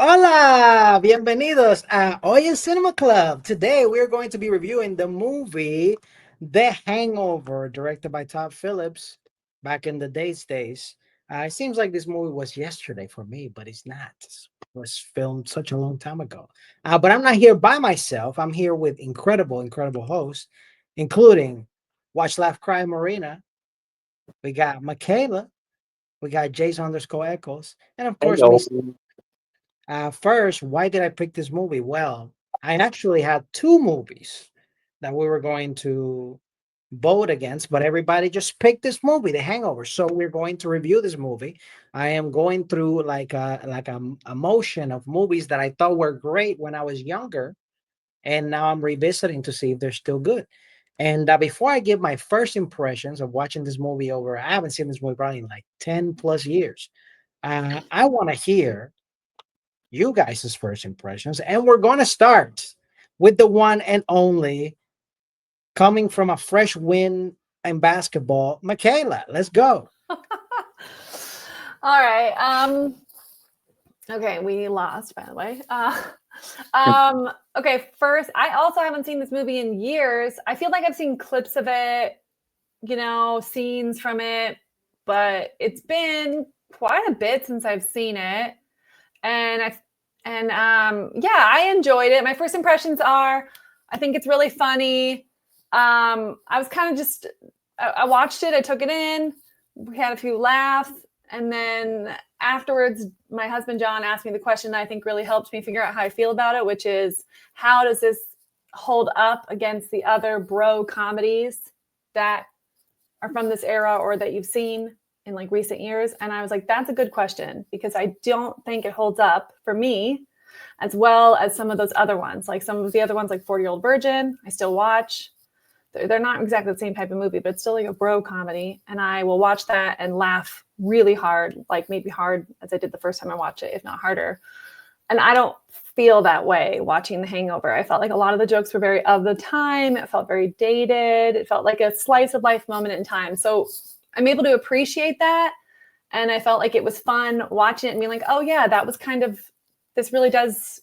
Hola, bienvenidos a Oye Cinema Club. Today we are going to be reviewing the movie The Hangover, directed by Todd Phillips back in the days. It seems like this movie was yesterday for me, but it's not. It was filmed such a long time ago. But I'm not here by myself. I'm here with incredible hosts, including Watch Laugh Cry Marina. We got Michaela. We got Jason underscore Echoes. And of course, me. Hello. First, why did I pick this movie? Well, I actually had two movies that we were going to vote against, but everybody just picked this movie, The Hangover. So we're going to review this movie. I am going through like a motion of movies that I thought were great when I was younger, and now I'm revisiting to see if they're still good. And before I give my first impressions of watching this movie over, I haven't seen this movie probably in like 10 plus years. I want to hear you guys' first impressions. And we're going to start with the one and only coming from a fresh win in basketball, Michaela. Let's go. All right. Okay, we lost, by the way. Okay, first, I also haven't seen this movie in years. I feel like I've seen clips of it, scenes from it, but it's been quite a bit since I've seen it. And yeah, I enjoyed it. My first impressions are I think it's really funny. I was kind of just I watched it, I took it in, we had a few laughs, and then afterwards my husband John asked me the question that I think really helped me figure out how I feel about it, which is how does this hold up against the other bro comedies that are from this era or that you've seen in like recent years? And I was like, that's a good question, because I don't think it holds up for me as well as some of those other ones. Like some of the other ones, like 40-Year-Old Virgin, I still watch. They're not exactly the same type of movie, but it's still like a bro comedy. And I will watch that and laugh really hard, like maybe hard as I did the first time I watched it, if not harder. And I don't feel that way watching The Hangover. I felt like a lot of the jokes were very of the time. It felt very dated. It felt like a slice of life moment in time. So I'm able to appreciate that. And I felt like it was fun watching it and being like, oh yeah, that was kind of, this really does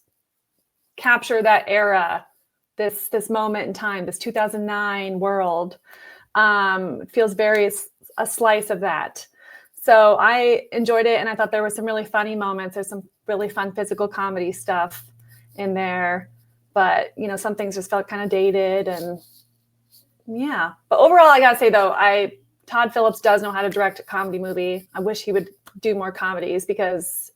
capture that era, this moment in time, this 2009 world. It feels very a slice of that. So I enjoyed it, and I thought there were some really funny moments. There's some really fun physical comedy stuff in there, but some things just felt kind of dated, and yeah. But overall, I gotta say though, Todd Phillips does know how to direct a comedy movie. I wish he would do more comedies, because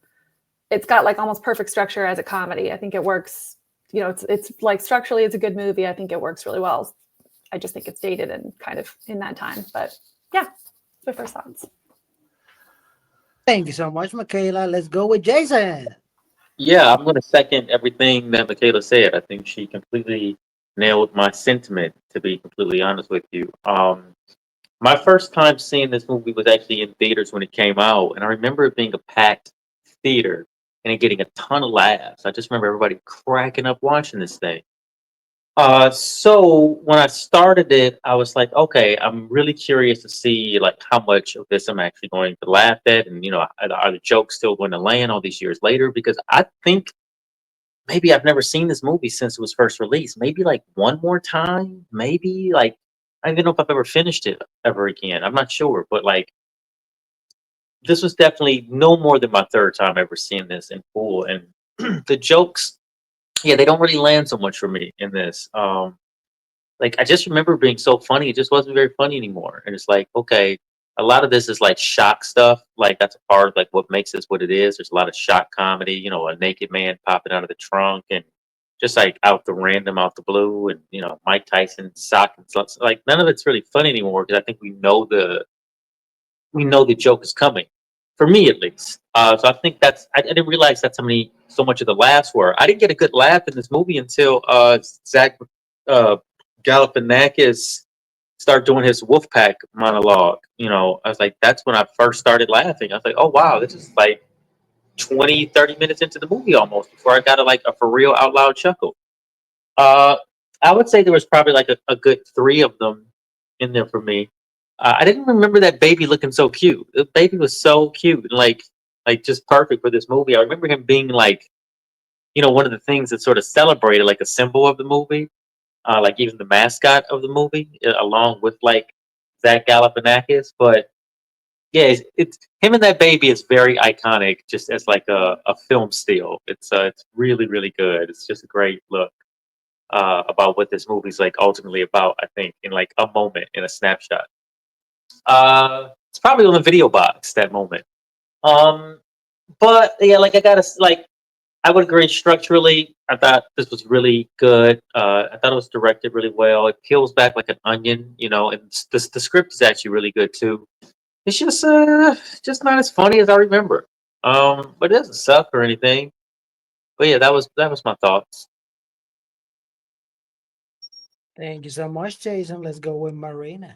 it's got like almost perfect structure as a comedy. I think it works. It's like structurally, it's a good movie. I think it works really well. I just think it's dated and kind of in that time. But yeah, that's my first thoughts. Thank you so much, Michaela. Let's go with Jason. Yeah, I'm going to second everything that Michaela said. I think she completely nailed my sentiment, to be completely honest with you. My first time seeing this movie was actually in theaters when it came out, and I remember it being a packed theater and it getting a ton of laughs. I just remember everybody cracking up watching this thing. So when I started it, I was like, okay, I'm really curious to see like how much of this I'm actually going to laugh at, and are the jokes still going to land all these years later? Because I think maybe I've never seen this movie since it was first released. Maybe like one more time, maybe like I don't even know if I've ever finished it ever again. I'm not sure, but like this was definitely no more than my third time ever seeing this in full, and the jokes, yeah, they don't really land so much for me in this. Like I just remember being so funny. It just wasn't very funny anymore. And it's like, okay, a lot of this is like shock stuff. Like that's a part of like what makes this what it is. There's a lot of shock comedy, a naked man popping out of the trunk and just like out the random, out the blue, and Mike Tyson sock and stuff. Like none of it's really funny anymore, because I think we know the joke is coming. For me at least. So I think I didn't realize that's so much of the laughs were. I didn't get a good laugh in this movie until Zach uh, Galifianakis start doing his wolfpack monologue. I was like, that's when I first started laughing. I was like, oh wow, this is like 20, 30 minutes into the movie almost before I got a for real out loud chuckle. Uh, I would say there was probably like a good three of them in there for me. I didn't remember that baby looking so cute. The baby was so cute and like just perfect for this movie. I remember him being like one of the things that sort of celebrated like a symbol of the movie, like even the mascot of the movie, along with like Zach Galifianakis. But yeah, it's him and that baby is very iconic, just as like a film still. It's really really good. It's just a great look about what this movie's like ultimately about. I think in like a moment, in a snapshot. It's probably on the video box that moment. Um, but yeah, like I gotta like I would agree structurally. I thought this was really good. I thought it was directed really well. It peels back like an onion, and the script is actually really good too. It's just not as funny as I remember. But it doesn't suck or anything. But yeah, that was my thoughts. Thank you so much, Jason. Let's go with Marina.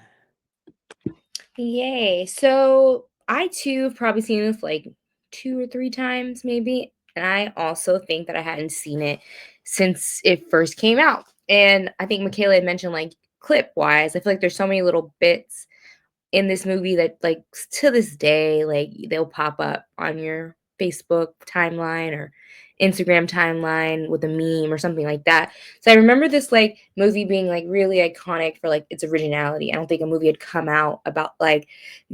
Yay. So I too have probably seen this like 2 or 3 times, maybe. And I also think that I hadn't seen it since it first came out. And I think Michaela had mentioned like clip wise, I feel like there's so many little bits in this movie that like to this day like they'll pop up on your Facebook timeline or Instagram timeline with a meme or something like that. So I remember this like movie being like really iconic for like its originality. I don't think a movie had come out about like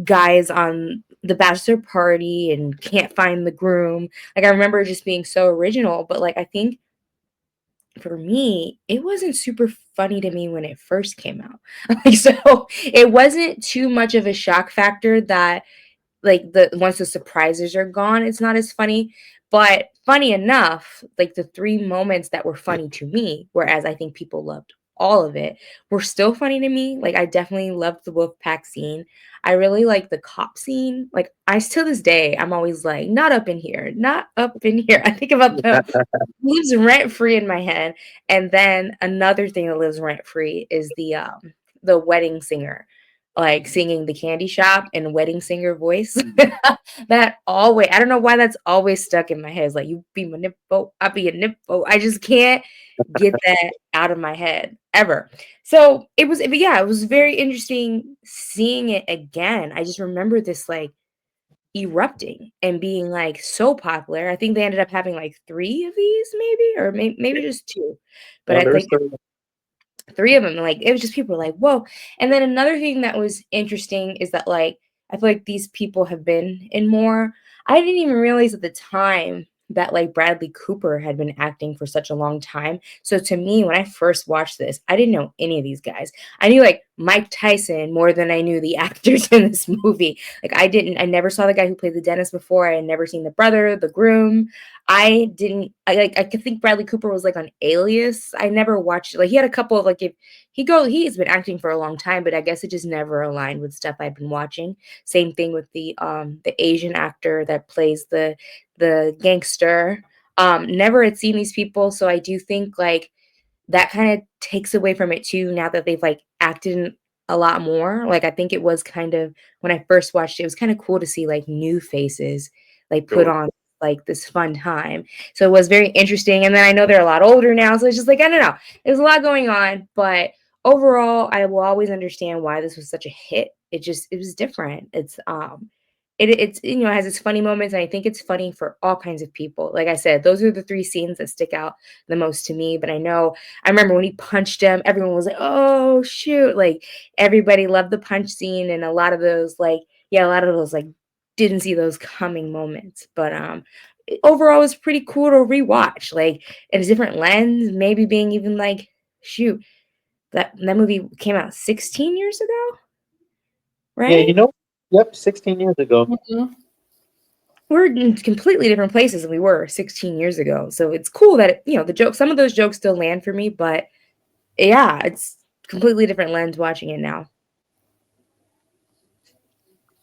guys on the bachelor party and can't find the groom. Like I remember it just being so original, but like I think for me, it wasn't super funny to me when it first came out. Like, so it wasn't too much of a shock factor that like the once the surprises are gone, it's not as funny. But funny enough, like the 3 moments that were funny to me, whereas I think people loved all of it, were still funny to me. Like I definitely loved the wolfpack scene. I really like the cop scene. Like I still this day, I'm always like, not up in here, not up in here. I think about the lives rent free in my head. And then another thing that lives rent free is the wedding singer, like singing the candy shop and wedding singer voice. That always I don't know why that's always stuck in my head. It's like you be my nippo, I'll be a nippo. I just can't get that out of my head ever. So it was but yeah, it was very interesting seeing it again. I just remember this like erupting and being like so popular. I think they ended up having like 3 of these, maybe, or maybe just two. But No, I there's think the 3 of them, like it was just people were like, whoa. And then another thing that was interesting is that like I feel like these people have been in more. I didn't even realize at the time that like Bradley Cooper had been acting for such a long time. So to me, when I first watched this, I didn't know any of these guys. I knew like Mike Tyson more than I knew the actors in this movie. Like I never saw the guy who played the dentist before. I had never seen the brother, the groom. I could think Bradley Cooper was like on Alias. I never watched like he had a couple of like if he's been acting for a long time, but I guess it just never aligned with stuff I'd been watching. Same thing with the Asian actor that plays the gangster. Never had seen these people, so I do think like that kind of takes away from it too now that they've like acted in a lot more. Like I think it was kind of when I first watched it, it was kind of cool to see like new faces like put sure. on like this fun time. So it was very interesting. And then I know they're a lot older now. So it's just like, I don't know. There's a lot going on. But overall, I will always understand why this was such a hit. It was different. It's it has its funny moments, and I think it's funny for all kinds of people. Like I said, those are the 3 scenes that stick out the most to me. But I remember when he punched him, everyone was like, "Oh shoot!" Like everybody loved the punch scene, and a lot of those, like yeah, a lot of those like didn't see those coming moments. But overall, it's pretty cool to rewatch, like in a different lens. Maybe being even like, shoot, that movie came out 16 years ago, Yeah, right? yep, 16 years ago. Mhm. We're in completely different places than we were 16 years ago. So it's cool that the jokes, some of those jokes still land for me, but yeah, it's completely different lens watching it now.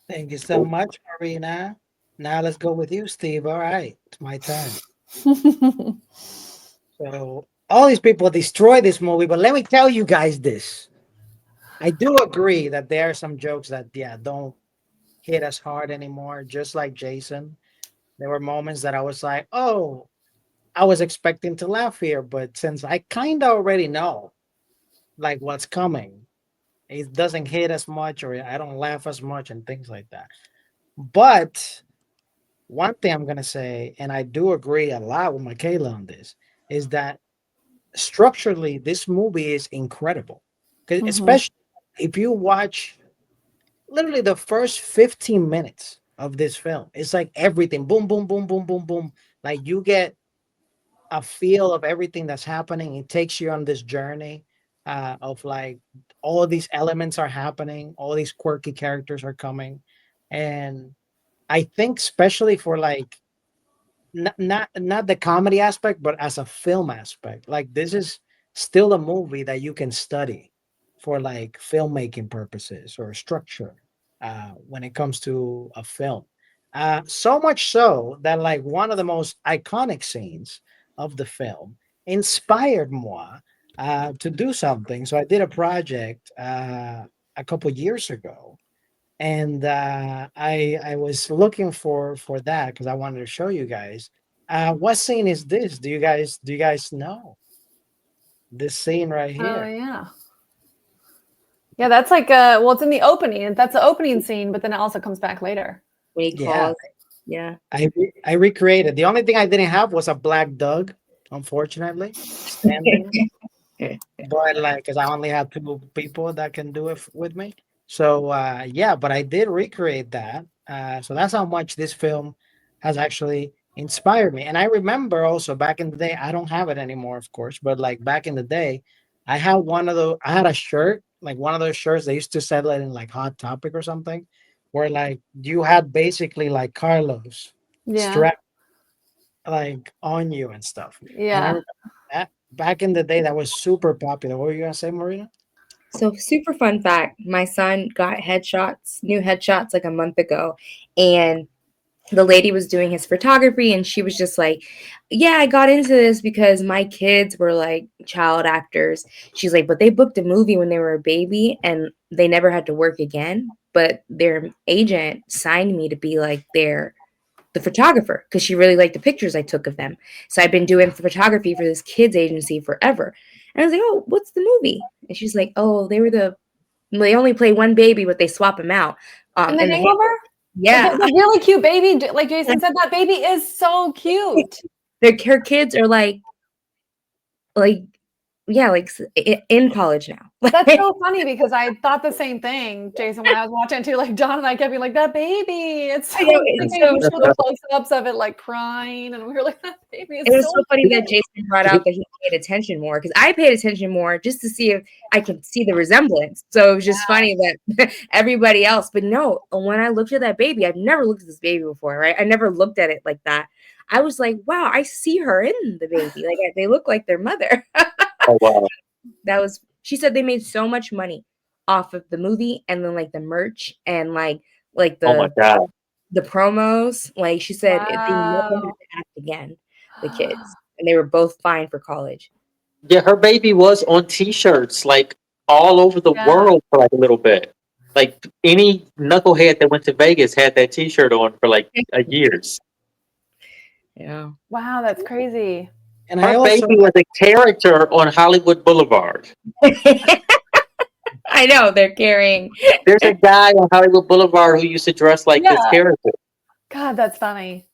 Thank you so Cool. much, Marina. Now let's go with you, Steve. All right, it's my turn. So all these people destroy this movie, but let me tell you guys this. I do agree that there are some jokes that don't hit as hard anymore. Just like Jason, there were moments that I was like, "Oh, I was expecting to laugh here," but since I kind of already know like what's coming, it doesn't hit as much, or I don't laugh as much, and things like that. But one thing I'm gonna say, and I do agree a lot with Michaela on this, is that structurally this movie is incredible. Because Hmm. especially if you watch literally the first 15 minutes of this film, it's like everything boom, boom, boom, boom, boom, boom. Like you get a feel of everything that's happening. It takes you on this journey of like all these elements are happening, all these quirky characters are coming. And I think especially for like not the comedy aspect, but as a film aspect. Like this is still a movie that you can study for like filmmaking purposes or structure when it comes to a film. So much so that like one of the most iconic scenes of the film inspired moi to do something. So I did a project a couple years ago, and I was looking for that because I wanted to show you guys. What scene is this? Do you guys know this scene right Oh here? yeah. Yeah, that's like well, it's in the opening. That's the opening scene, but then it also comes back later. When he Yeah, calls. Yeah. I recreated. The only thing I didn't have was a black dog, unfortunately, standing. But like, because I only have two people that can do it with me. So yeah, but I did recreate that. So that's how much this film has actually inspired me. And I remember also back in the day, I don't have it anymore, of course, but like back in the day, I had one of those. I had a shirt, like one of those shirts they used to sell it in like Hot Topic or something, where like you had basically like Carlos Yeah. strapped like on you and stuff. And I Yeah. remember that back in the day, that was super popular. What were you gonna say, Marina? So super fun fact, my son got new headshots like a month ago, and the lady was doing his photography and she was just like, yeah, I got into this because my kids were like child actors. She's like, but they booked a movie when they were a baby and they never had to work again, but their agent signed me to be like the photographer because she really liked the pictures I took of them. So I've been doing photography for this kids agency forever. And I was like, oh, what's the movie? And she's like, oh, they only play one baby, but they swap him out. In The In the Hangover? yeah, The really cute baby, like Jason said, that baby is so cute. her kids are like yeah, like in college now. That's so funny because I thought the same thing, Jason, when I was watching it too. Like John and I kept being like, that baby, it's so I know, cute. it's And so we showed the close-ups of it like crying, and we were like, that baby is it was so so funny that cute. Jason brought out that he paid attention more because I paid attention more just to see if I could see the resemblance. So it was just funny that everybody else, but no, when I looked at that baby, I've never looked at this baby before, right? I never looked at it like that. I was like, wow, I see her in the baby. Like they look like their mother. Oh wow. That was she said they made so much money off of the movie and then like the merch and like Oh my God. the promos. Like she said they never had Wow. to act again, the kids. And they were both fine for college. Yeah, her baby was on T-shirts like all over the Yeah. world for like a little bit. Like any knucklehead that went to Vegas had that T-shirt on for like years. Yeah. Wow, that's crazy. And I Her also baby was a character on Hollywood Boulevard. I know they're carrying. There's a guy on Hollywood Boulevard who used to dress like this Yeah. character. God, that's funny.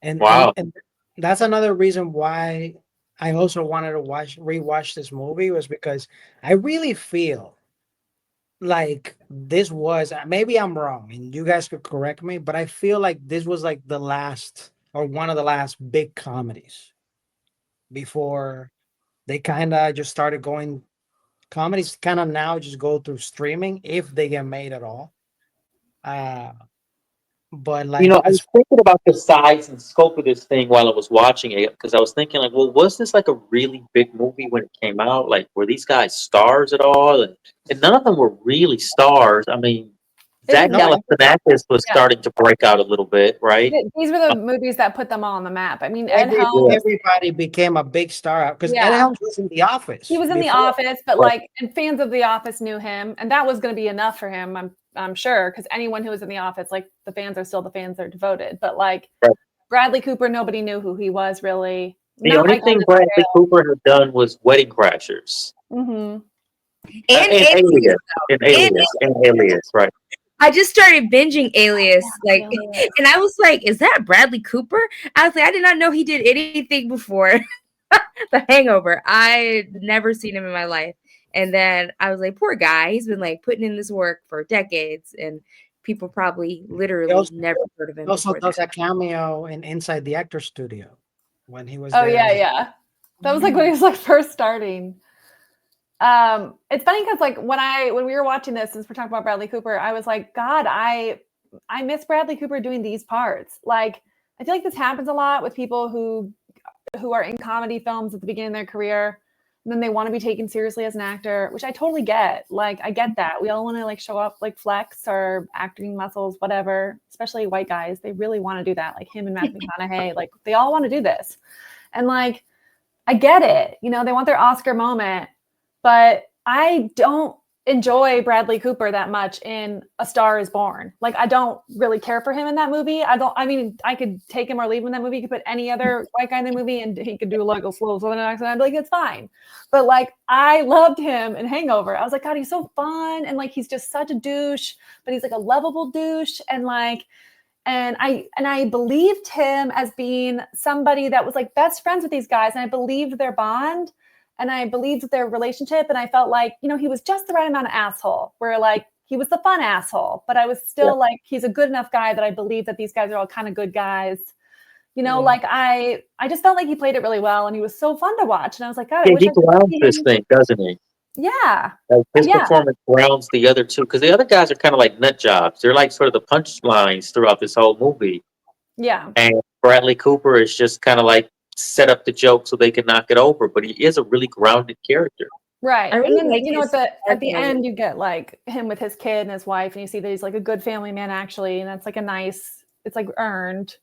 and and Wow. and that's another reason why I also wanted to rewatch this movie was because I really feel like this was maybe I'm wrong and you guys could correct me, but I feel like this was like the last or one of the last big comedies before they kind of just started going comedies kind of now just go through streaming if they get made at all. Uh but You like know, I was thinking about the size and scope of this thing while I was watching it because I was thinking, like, well, was this like a really big movie when it came out? Like, were these guys stars at all? And none of them were really stars. I mean, It was Zach no, Galifianakis was yeah. starting to break out a little bit, right? These were the movies that put them all on the map. I mean, Ed Yeah. Helms, everybody became a big star because Ed yeah. Helms was in The He Office was in The before. Office, but Right. like, and fans of The Office knew him, and that was going to be enough for him. I'm sure, because anyone who was in The Office, like the fans are still the fans, they're devoted. But like Right. Bradley Cooper, nobody knew who he was really. The Not only like on thing the Bradley Cooper had done was Wedding Crashers trail. And and Alias, Alias, and and Alias, and Alias, right? I just started binging Alias, like, Alias. and I was like, "Is that Bradley Cooper?" I was like, "I did not know he did anything before The Hangover. I'd never seen him in my life." And then I was like, "Poor guy. He's been like putting in this work for decades, and people probably He literally also, never heard of he him also before that." does a cameo in Inside the Actor Studio when he was Oh there. yeah, yeah. That was like when he was like first starting. It's funny because like when we were watching this, since we're talking about Bradley Cooper, I was like, God, I miss Bradley Cooper doing these parts. Like, I feel like this happens a lot with people who are in comedy films at the beginning of their career, and then they want to be taken seriously as an actor, which I totally get. Like, I get that. We all want to like show off like flex or acting muscles, whatever. Especially white guys, they really want to do that. Like him and Matthew McConaughey, like they all want to do this, and like I get it. You know, they want their Oscar moment. But I don't enjoy Bradley Cooper that much in A Star Is Born. Like, I don't really care for him in that movie. I mean, I could take him or leave him in that movie. You could put any other white guy in the movie and he could do like a slow southern accent. I'd be like, it's fine. But like, I loved him in Hangover. I was like, God, he's so fun. And like, he's just such a douche, but he's like a lovable douche. And like, and I believed him as being somebody that was like best friends with these guys. And I believed their bond. And I believed their relationship. And I felt like, you know, he was just the right amount of asshole where like he was the fun asshole, but I was still like, he's a good enough guy that I believe that these guys are all kind of good guys. You know, like I just felt like he played it really well and he was so fun to watch. And I was like, God, I wish he I could grounds see this him. thing, doesn't he? Yeah. Like his Yeah. performance grounds the other two because the other guys are kind of like nut jobs. They're like sort of the punchlines throughout this whole movie. Yeah. And Bradley Cooper is just kind of like set up the joke so they can knock it over, but he is a really grounded character. Right. I And really then, like you know, his at the arc moment. end, you get like him with his kid and his wife, and you see that he's like a good family man, actually. And that's like it's like earned.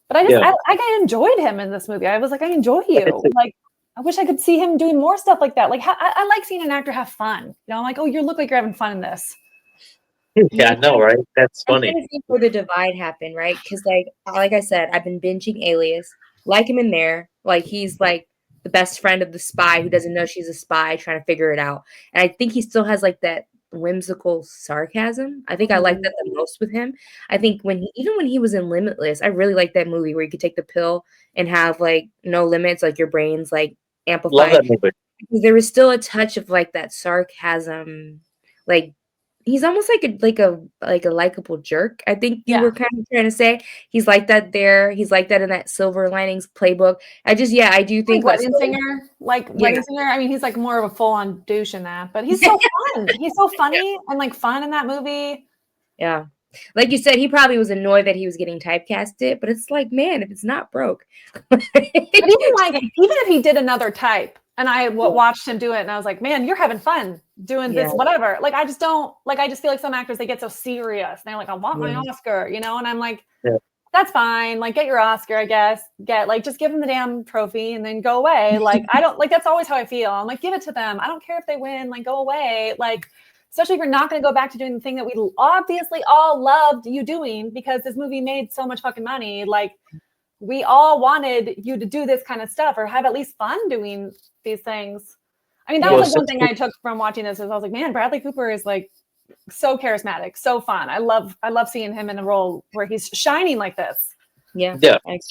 But I enjoyed him in this movie. I was like, I enjoy you. Like, I wish I could see him doing more stuff like that. Like, I like seeing an actor have fun. You know, I'm like, oh, you look like you're having fun in this. Yeah, I know, right? That's I'm funny. trying to see where the divide happened, right? Because like I said, I've been binging Alias, like him in there. Like he's like the best friend of the spy who doesn't know she's a spy, trying to figure it out. And I think he still has like that whimsical sarcasm. I think I like that the most with him. I think even when he was in Limitless, I really liked that movie where you could take the pill and have like no limits, like your brain's like Love amplified. that movie. Because there was still a touch of like that sarcasm, like he's almost like a likable jerk. I think you were kind of trying to say he's like that there. He's like that in that Silver Linings Playbook. I do think Like Wedding Singer, Wedding Singer. I mean, he's like more of a full-on douche in that, but he's so fun. He's so funny and like fun in that movie. Yeah. Like you said, he probably was annoyed that he was getting typecasted, but it's like, man, if it's not broke. But even if he did another type and I watched him do it and I was like, man, you're having fun doing this, whatever. Like, I just feel like some actors, they get so serious. And they're like, I want my Oscar, you know? And I'm like, that's fine. Like, get your Oscar, I guess. Just give them the damn trophy and then go away. Like, I don't, like, that's always how I feel. I'm like, give it to them. I don't care if they win. Like, go away. Like, especially if you're not going to go back to doing the thing that we obviously all loved you doing because this movie made so much fucking money. Like, we all wanted you to do this kind of stuff or have at least fun doing these things. I mean, that was like one thing I took from watching this is I was like, man, Bradley Cooper is like so charismatic, so fun. I love seeing him in a role where he's shining like this. Yeah.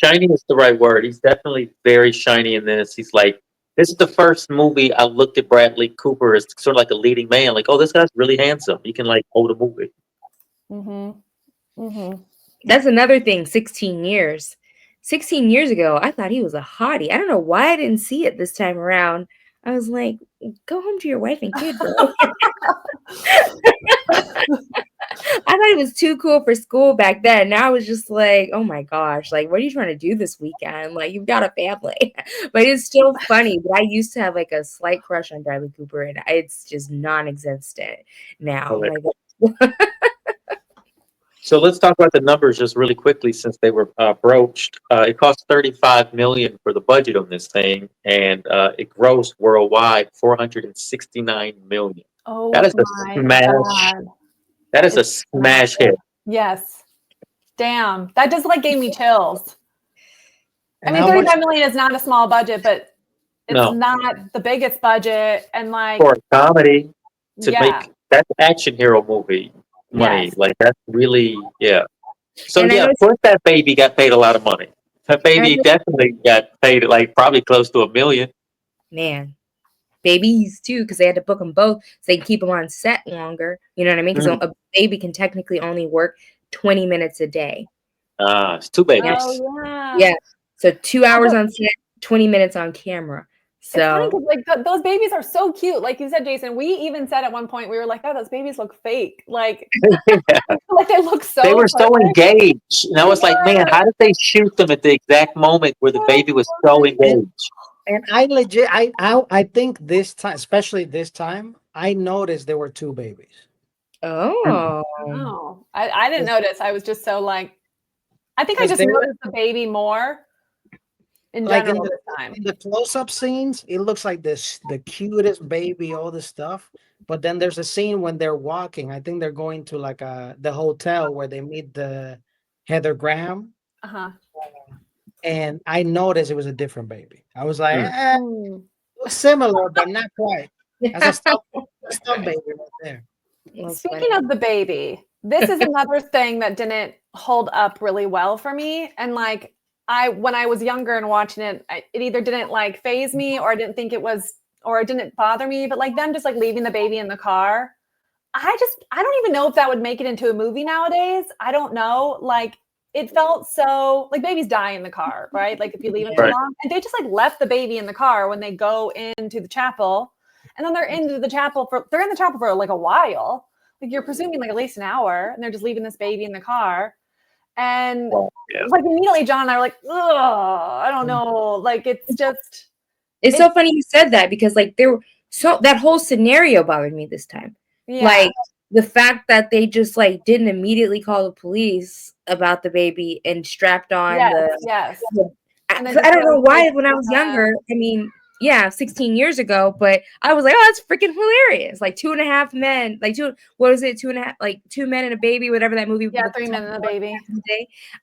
Shiny is the right word. He's definitely very shiny in this. He's like, this is the first movie I looked at Bradley Cooper as sort of like a leading man. Like, oh, this guy's really handsome. He can like hold a movie. That's another thing. 16 years. 16 years ago, I thought he was a hottie. I don't know why I didn't see it this time around. I was like, go home to your wife and kid, bro. I thought he was too cool for school back then. Now I was just like, oh my gosh, like, what are you trying to do this weekend? Like, you've got a family. But it's still funny. But I used to have like a slight crush on Bradley Cooper, and it's just non-existent now. So let's talk about the numbers just really quickly since they were broached. It cost $35 million for the budget on this thing, and it grossed worldwide $469 million. Oh, that is a smash. God. That is a smash hit. Yes. Damn. That just like gave me chills. And I mean, 35 million is not a small budget, but it's not the biggest budget. And like for a comedy to make that action hero movie. money. Yes. Like that's really So And I yeah, know, of course that baby got paid a lot of money. That baby definitely got paid like probably close to $1 million. man, babies too, because they had to book them both so they can keep them on set longer. You know what I mean? Because Mm. a baby can technically only work 20 minutes a day. It's 2 babies. Oh yeah. Yeah. So 2 hours Although- on set, 20 minutes on camera. It's funny So because like those babies are so cute. Like you said, Jason, we even said at one point we were like, "Oh, those babies look fake." Like, like they look so. They were so perfect. engaged, and I They was like, "Man, were. how did they shoot them at the exact moment where the baby was so engaged?" And I legit, I think this time, especially this time, I noticed there were two babies. oh. Oh, I didn't notice. I was just so like, I think I 'Cause just they were noticed the baby more in like general this time. in the close-up scenes, it looks like this the cutest baby, all this stuff. But then there's a scene when they're walking. I think they're going to like the hotel where they meet the Heather Graham, Uh-huh. and I noticed it was a different baby. I was like, Mm. it was similar, but not quite. That's That's a stunt baby right there. Speaking of the baby, this is another thing that didn't hold up really well for me. And like when I was younger and watching it, it either didn't like phase me or I didn't think it was, or it didn't bother me. But like them just like leaving the baby in the car, I don't even know if that would make it into a movie nowadays. I don't know. Like it felt so like babies die in the car, right? Like if you leave them too Right. long, and they just like left the baby in the car when they go into the chapel, and then they're in the chapel for like a while. Like you're presuming like at least an hour, and they're just leaving this baby in the car. And Well, yeah. like immediately, John and I were like, "Ugh, I don't know." Like it's just It's so funny you said that because like that whole scenario bothered me this time. yeah. Like the fact that they just like didn't immediately call the police about the baby and strapped on Yes. And then I don't know why when I was uh, younger, I mean, yeah, 16 years ago, but I was like, oh, that's freaking hilarious. Like 2.5 men, like what was it? 2.5, like 2 men and a baby, whatever that movie. Yeah, 3 men and a baby.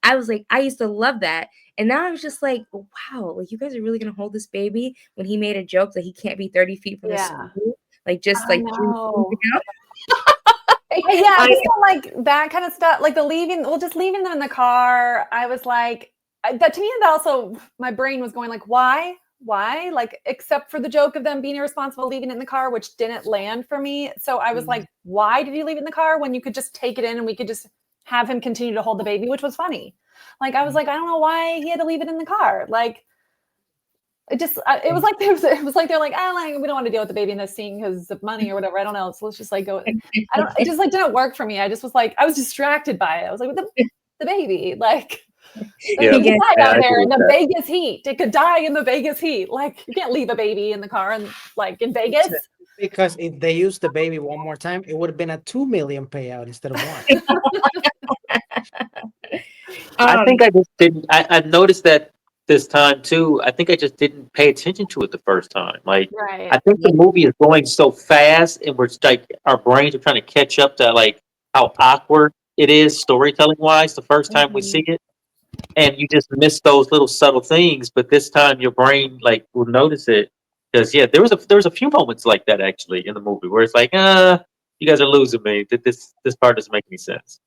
I was like, I used to love that. And now I was just like, wow, like you guys are really gonna hold this baby when he made a joke that he can't be 30 feet from the school? Like just I like know. Like, Yeah, I just don't like that kind of stuff. Like just leaving them in the car. I was like, that to me, that also my brain was going like, why? Like, except for the joke of them being irresponsible, leaving it in the car, which didn't land for me. So I was like, why did you leave it in the car when you could just take it in and we could just have him continue to hold the baby, which was funny. Like, I was like, I don't know why he had to leave it in the car. Like, it was like they're like, we don't want to deal with the baby in this scene because of money or whatever. I don't know. So let's just like go. It just like didn't work for me. I just was like, I was distracted by it. I was like, the baby, like it could die out there in the Vegas heat. It could die in the Vegas heat. Like you can't leave a baby in the car and like in Vegas. Because if they used the baby one more time, it would have been a 2 million payout instead of one. I think I just didn't. I noticed that this time too. I think I just didn't pay attention to it the first time. Like, I think the movie is going so fast, and we're like our brains are trying to catch up to like how awkward it is storytelling wise the first time we see it, and you just miss those little subtle things. But this time, your brain like will notice it because there was a few moments like that actually in the movie where it's like, you guys are losing me. This part doesn't make any sense.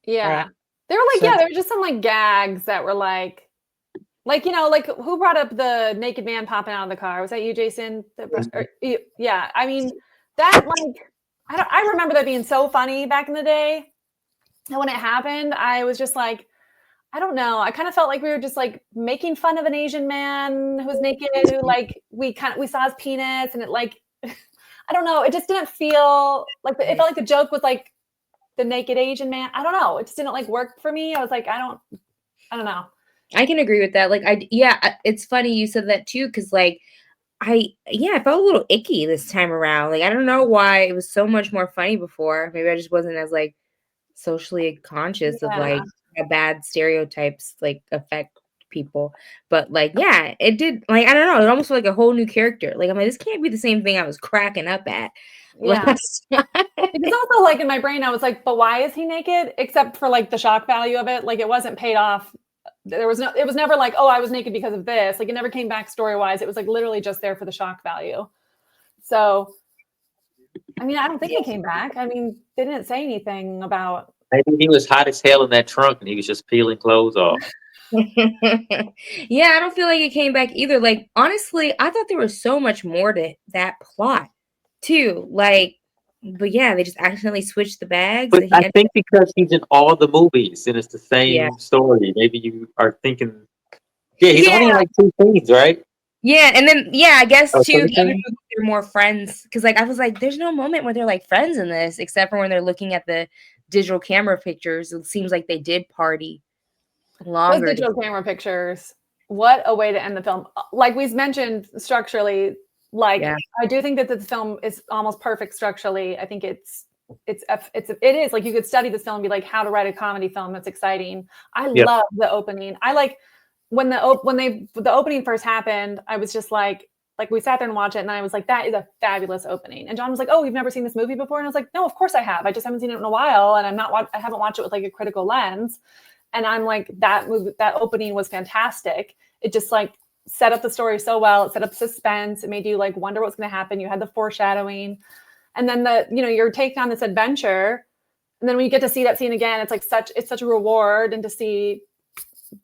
Yeah. Right. They were like, there were just some like gags that were like, you know, like who brought up the naked man popping out of the car? Was that you, Jason? Yeah. I mean, that like, I remember that being so funny back in the day. And when it happened, I was just like, I don't know. I kind of felt like we were just like making fun of an Asian man who was naked, who like we saw his penis, and it like, I don't know. It just didn't feel like it felt like the joke was like the naked Asian man. I don't know. It just didn't like work for me. I was like, I don't know. I can agree with that. Like, it's funny you said that too, because like, I felt a little icky this time around. Like, I don't know why it was so much more funny before. Maybe I just wasn't as like socially conscious of like how bad stereotypes like affect people. But like, yeah, it did. Like, I don't know. It almost felt like a whole new character. Like, I'm like, this can't be the same thing I was cracking up at. Yeah. Because also like in my brain, I was like, but why is he naked? Except for like the shock value of it. Like it wasn't paid off. It was never like, oh, I was naked because of this. Like it never came back story wise. It was like literally just there for the shock value. So I mean, I don't think he came back. I mean, they didn't say anything about. Maybe he was hot as hell in that trunk and he was just peeling clothes off. Yeah, I don't feel like it came back either. Like, honestly, I thought there was so much more to that plot, too. Like, but yeah, they just accidentally switched the bags. But And he I ended think because he's in all the movies and it's the yeah. same story, maybe you are thinking, yeah, he's only in Yeah, like 2 scenes, right? yeah, and then yeah, I guess Or too, 3 the other scenes? movies are more friends because like I was like, there's no moment where they're like friends in this, except for when they're looking at the digital camera pictures. It seems like they did party Those longer. digital camera pictures, what a way to end the film. Like we've mentioned structurally, like Yeah. I do think that the film is almost perfect structurally. I think it is like you could study this film and be like how to write a comedy film that's exciting. I Yep. love the opening. I like when the opening first happened, I was just like we sat there and watched it and I was like, that is a fabulous opening. And John was like, oh, you've never seen this movie before? And I was like, no, of course I have. I just haven't seen it in a while. And I haven't watched it with like a critical lens. And I'm like, that opening was fantastic. It just like set up the story so well. It set up suspense. It made you like wonder what's going to happen. You had the foreshadowing, and then your take on this adventure. And then when you get to see that scene again, it's such a reward, and to see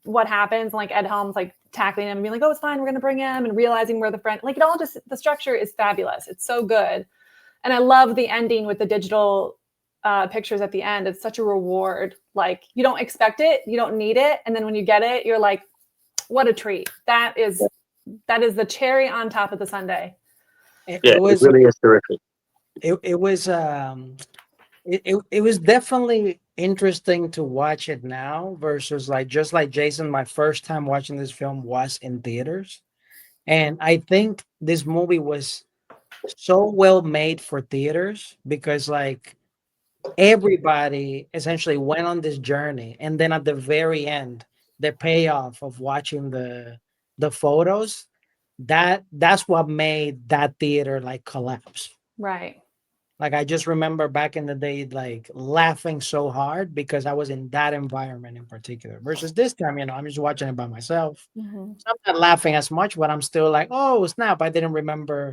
what happens, and like Ed Helms like tackling him and being like, oh, it's fine, we're going to bring him, and realizing where the friend, like it all just, the structure is fabulous. It's so good. And I love the ending with the digital pictures at the end. It's such a reward. Like you don't expect it, you don't need it, and then when you get it, you're like, what a treat. That is the cherry on top of the sundae. It really is terrific. It was it was definitely interesting to watch it now versus like just like Jason, my first time watching this film was in theaters. And I think this movie was so well made for theaters because like everybody essentially went on this journey, and then at the very end the payoff of watching the photos, that's what made that theater like collapse. Right. Like I just remember back in the day like laughing so hard because I was in that environment in particular versus this time, I'm just watching it by myself. Mm-hmm. So I'm not laughing as much, but I'm still like, oh snap, I didn't remember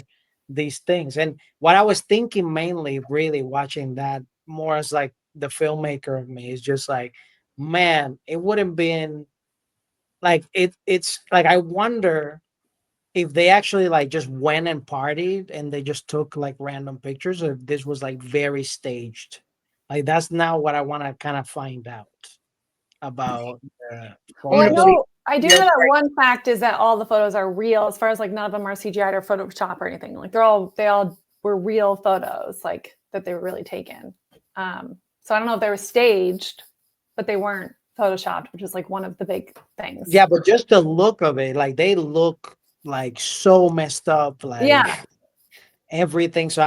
these things. And what I was thinking mainly really watching that more as like the filmmaker of me is just like, man, it wouldn't been like it's like I wonder if they actually like just went and partied and they just took like random pictures, or if this was like very staged. Like that's now what I want to kind of find out about the Well, photos. I do know that one fact is that all the photos are real, as far as like none of them are CGI or Photoshop or anything. Like they all were real photos, like that they were really taken. So I don't know if they were staged, but they weren't photoshopped, which is like one of the big things. Yeah, but just the look of it, like they look like so messed up, like yeah, everything. So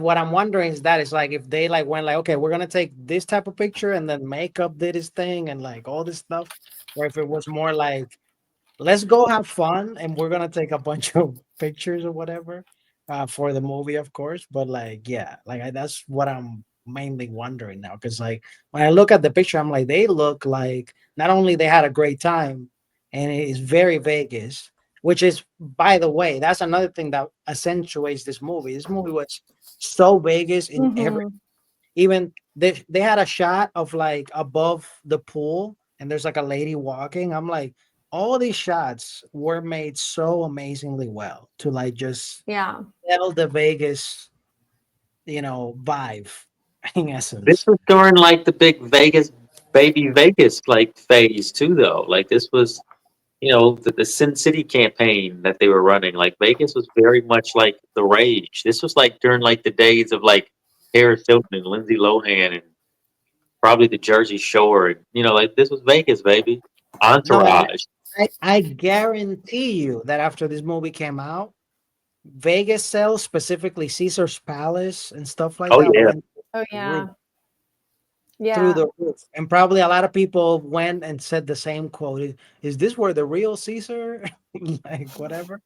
what I'm wondering is that it's like if they like went like, okay, we're gonna take this type of picture and then makeup did his thing and like all this stuff, or if it was more like, let's go have fun and we're gonna take a bunch of pictures or whatever for the movie, of course. But like, yeah, like that's what I'm mainly wondering now because like when I look at the picture, I'm like, they look like not only they had a great time and it is very Vegas, which is, by the way, that's another thing that accentuates this movie. This movie was so Vegas in every, even they had a shot of like above the pool and there's like a lady walking. I'm like, all these shots were made so amazingly well to like just tell the Vegas, vibe in This essence. was during like the big Vegas, baby Vegas like phase too, though. Like this was, the Sin City campaign that they were running. Like Vegas was very much like the rage. This was like during like the days of like Paris Hilton and Lindsay Lohan and probably the Jersey Shore. And, like this was Vegas, baby. No, Entourage. I guarantee you that after this movie came out, Vegas sales, specifically Caesar's Palace and stuff like Oh that, yeah. went Oh yeah. through the roof. And probably a lot of people went and said the same quote. Is this where the real Caesar? Like whatever.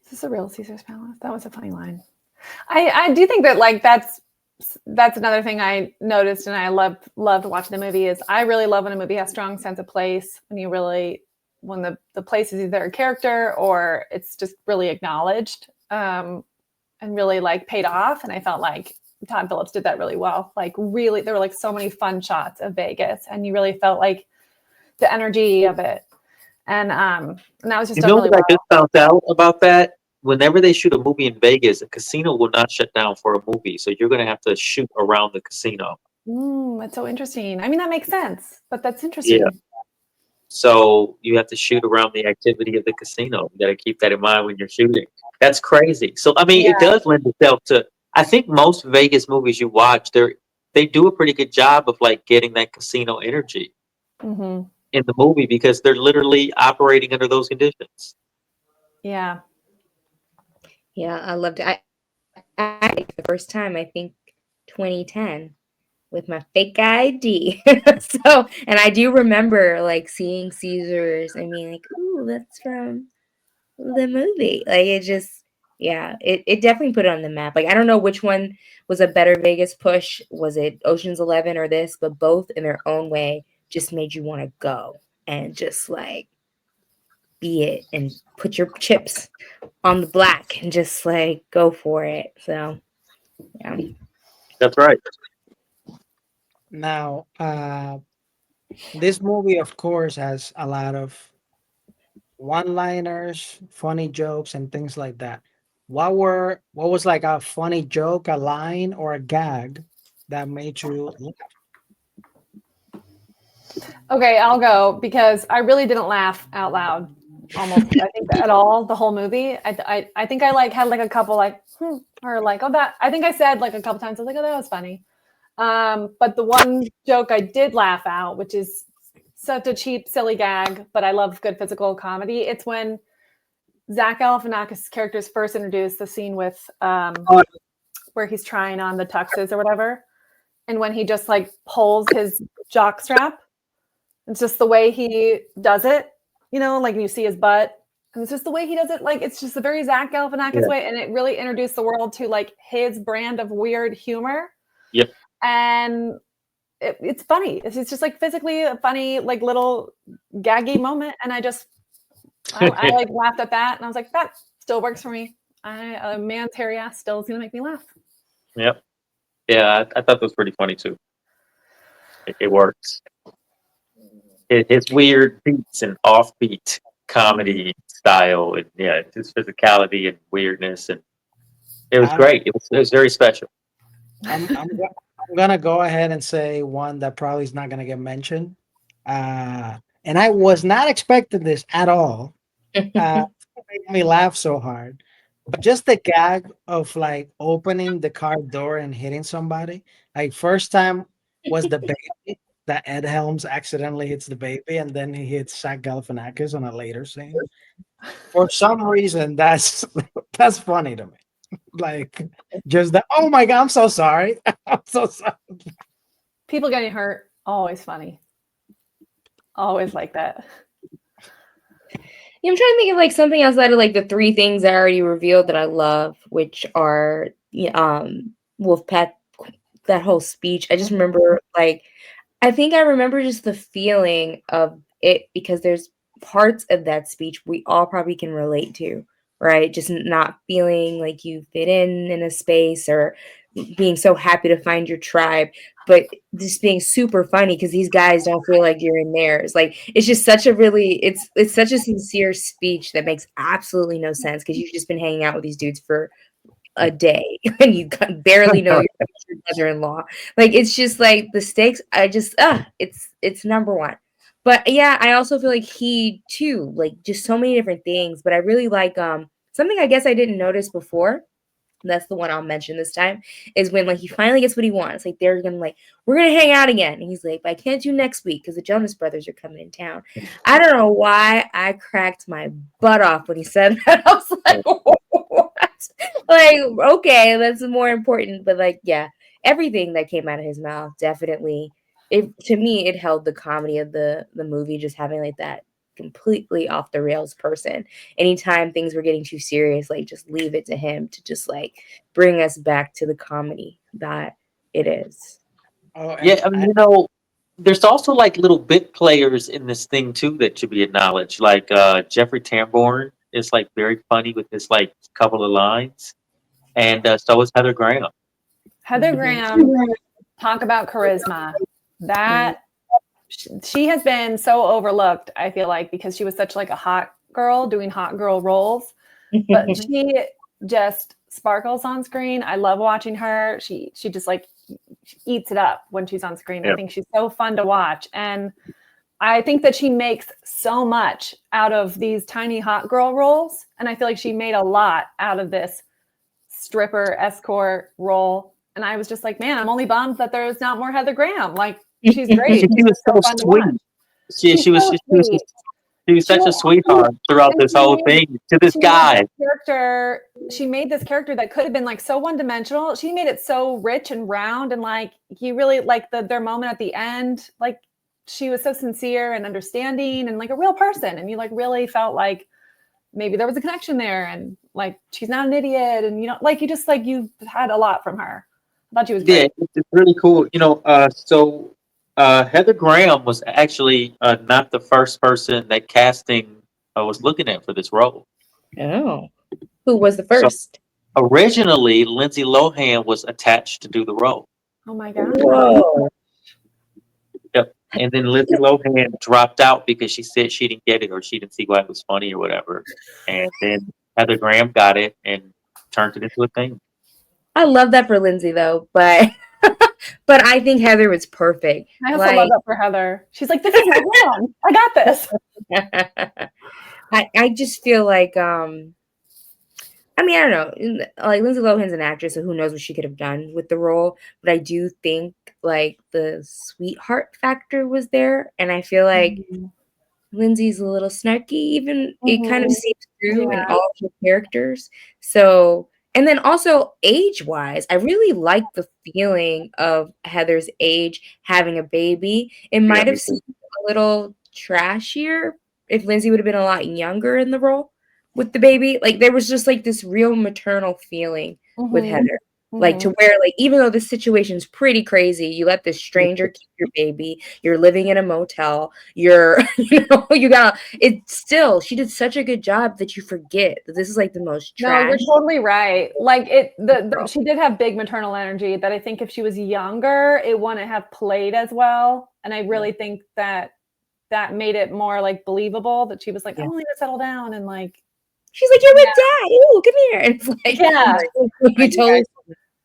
Is this a real Caesar's Palace? That was a funny line. I do think that like that's another thing I noticed and I loved watching the movie is I really love when a movie has strong sense of place, when the place is either a character or it's just really acknowledged. And and really like paid off. And I felt like Todd Phillips did that really well. Like really, there were like so many fun shots of Vegas, and you really felt like the energy of it. And that was just You done know really what I well. just found out about that? Whenever they shoot a movie in Vegas, a casino will not shut down for a movie, so you're going to have to shoot around the casino. That's so interesting. I mean, that makes sense, but that's Yeah. interesting. So you have to shoot around the activity of the casino. You got to keep that in mind when you're shooting. That's crazy. So I mean, Yeah. it does lend itself to. I think most Vegas movies you watch, they do a pretty good job of like getting that casino energy hmm in the movie because they're literally operating under those conditions. Yeah. Yeah, I loved it. I the first time, I think 2010 with my fake ID. So, and I do remember like seeing Caesars and being like, ooh, that's from the movie. Like it just, yeah, it definitely put it on the map. Like I don't know which one was a better Vegas push. Was it Ocean's 11 or this? But both in their own way just made you want to go and just like be it and put your chips on the black and just like go for it. So yeah. That's right. Now, this movie, of course, has a lot of one-liners, funny jokes, and things like that. What was like a funny joke, a line, or a gag that made you laugh? Okay, I'll go because I really didn't laugh out loud almost. I think at all the whole movie. I think I like had like a couple like or like, oh, that I think I said like a couple times. I was like, oh, that was funny. But the one joke I did laugh out, which is such a cheap, silly gag, but I love good physical comedy. It's when Zach Galifianakis' character is first introduced, the scene with where he's trying on the tuxes or whatever, and when he just like pulls his jock strap. It's just the way he does it, like you see his butt. And it's just the way he does it. Like, it's just a very Zach Galifianakis Yeah. way. And it really introduced the world to like his brand of weird humor. Yep. And it's funny. It's just like physically a funny, like little gaggy moment. And I like laughed at that. And I was like, that still works for me. A man's hairy ass still is going to make me laugh. Yep. Yeah, I thought that was pretty funny too. It works. His weird beats and offbeat comedy style, and yeah, his physicality and weirdness, and it was I'm, great. It was very special. I'm gonna go ahead and say one that probably is not gonna get mentioned. And I was not expecting this at all. It made me laugh so hard. But just the gag of like opening the car door and hitting somebody. Like first time was the baby that Ed Helms accidentally hits the baby, and then he hits Zach Galifianakis on a later scene. For some reason, that's that's funny to me. Like just the oh my god, I'm so sorry. I'm so sorry. People getting hurt, always funny. Always like that. Yeah, I'm trying to think of like something outside of like the three things I already revealed that I love, which are Wolfpack, that whole speech. I just remember like I think I remember just the feeling of it because there's parts of that speech we all probably can relate to, right? Just not feeling like you fit in a space or being so happy to find your tribe, but just being super funny because these guys don't feel like you're in theirs. Like it's just such a really it's such a sincere speech that makes absolutely no sense because you've just been hanging out with these dudes for a day and you barely know your mother-in-law. Like it's just like the stakes. I just it's number one. But yeah, I also feel like he too, like just so many different things. But I really like something I guess I didn't notice before. That's the one I'll mention this time is when like he finally gets what he wants. Like they're gonna like we're gonna hang out again, and he's like, but I can't do next week because the Jonas Brothers are coming in town. I don't know why I cracked my butt off when he said that. I was like, what? Like okay, that's more important. But like yeah, everything that came out of his mouth definitely it to me it held the comedy of the movie just having like that completely off the rails person. Anytime things were getting too serious, like just leave it to him to just like bring us back to the comedy that it is. Oh, Yeah, and I mean, there's also like little bit players in this thing too that should be acknowledged. Like Jeffrey Tambor is like very funny with his like couple of lines. and so is Heather Graham. Heather Graham, talk about charisma. That she has been so overlooked, I feel like, because she was such like a hot girl doing hot girl roles. But she just sparkles on screen. I love watching her. She just like she eats it up when she's on screen. I think she's so fun to watch. And I think that she makes so much out of these tiny hot girl roles. And I feel like she made a lot out of this stripper escort role. And I was just like, man, I'm only bummed that there's not more Heather Graham. Like, she's great. She was so fun to sweet. watch. She was so she was sweet. she was such a was- sweetheart throughout and this she whole made- thing to this She made guy. this character. She made this character that could have been like so one-dimensional. She made it so rich and round, and like you really like their moment at the end. Like she was so sincere and understanding, and like a real person, and you like really felt like maybe there was a connection there, and like she's not an idiot, and you know, like you just like you had a lot from her. I thought she was Yeah, great. it's really cool. Heather Graham was actually not the first person that casting was looking at for this role. Oh, who was the So first? originally, Lindsay Lohan was attached to do the role. Oh my god. Whoa. Yep. And then Lindsay Lohan dropped out because she said she didn't get it or she didn't see why it was funny or whatever. And then Heather Graham got it and turned it into a thing. I love that for Lindsay though, but but I think Heather was perfect. I also love that for Heather. She's like, this is my mom. I got this. I just feel like I mean, I don't know. Like Lindsay Lohan's an actress, so who knows what she could have done with the role. But I do think like the sweetheart factor was there, and I feel like Lindsay's a little snarky. Even it kind of seeps through in all of her characters. So, and then also age-wise, I really like the feeling of Heather's age having a baby. It might have seemed a little trashier if Lindsay would have been a lot younger in the role with the baby. Like there was just like this real maternal feeling with Heather. Like to where like even though the situation's pretty crazy, you let this stranger keep your baby, you're living in a motel, you're you got it's still she did such a good job that you forget that this is like the most trash. No, you're totally right. Like she did have big maternal energy that I think if she was younger, it wouldn't have played as well. And I really think that made it more like believable that she was like, I only need to settle down and like she's like, you're with dad. Ooh, come here. And it's like, you totally.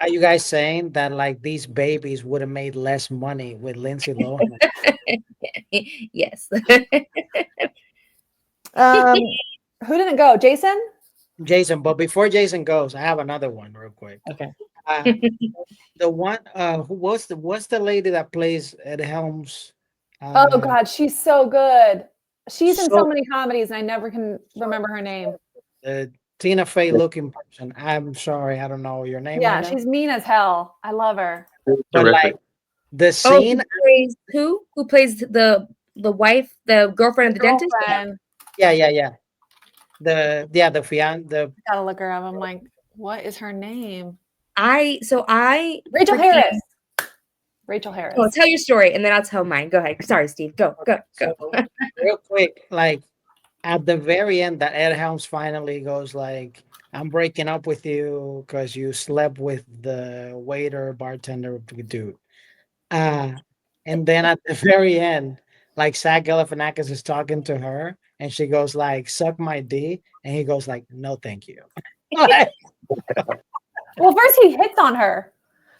Are you guys saying that like these babies would have made less money with Lindsay Lohan? Yes. Who didn't go? Jason? Jason, but before Jason goes, I have another one real quick. Okay. The one what's the lady that plays at Helms? Oh God, she's so good. She's in so many comedies, and I never can remember her name. Tina Fey looking person. I'm sorry, I don't know your name. Yeah, right she's mean as hell. I love her. But like the scene, who plays the wife, the girlfriend of the dentist? Yeah. The fiance. Gotta look her up. I'm like, what is her name? Rachel Harris. Rachel Harris. Oh, tell your story and then I'll tell mine. Go ahead. Sorry, Steve. Go. So, real quick, like at the very end, that Ed Helms finally goes like, "I'm breaking up with you because you slept with the waiter, bartender dude." And then at the very end, like Zach Galifianakis is talking to her, and she goes like, "Suck my D," and he goes like, "No, thank you." Well, first he hits on her.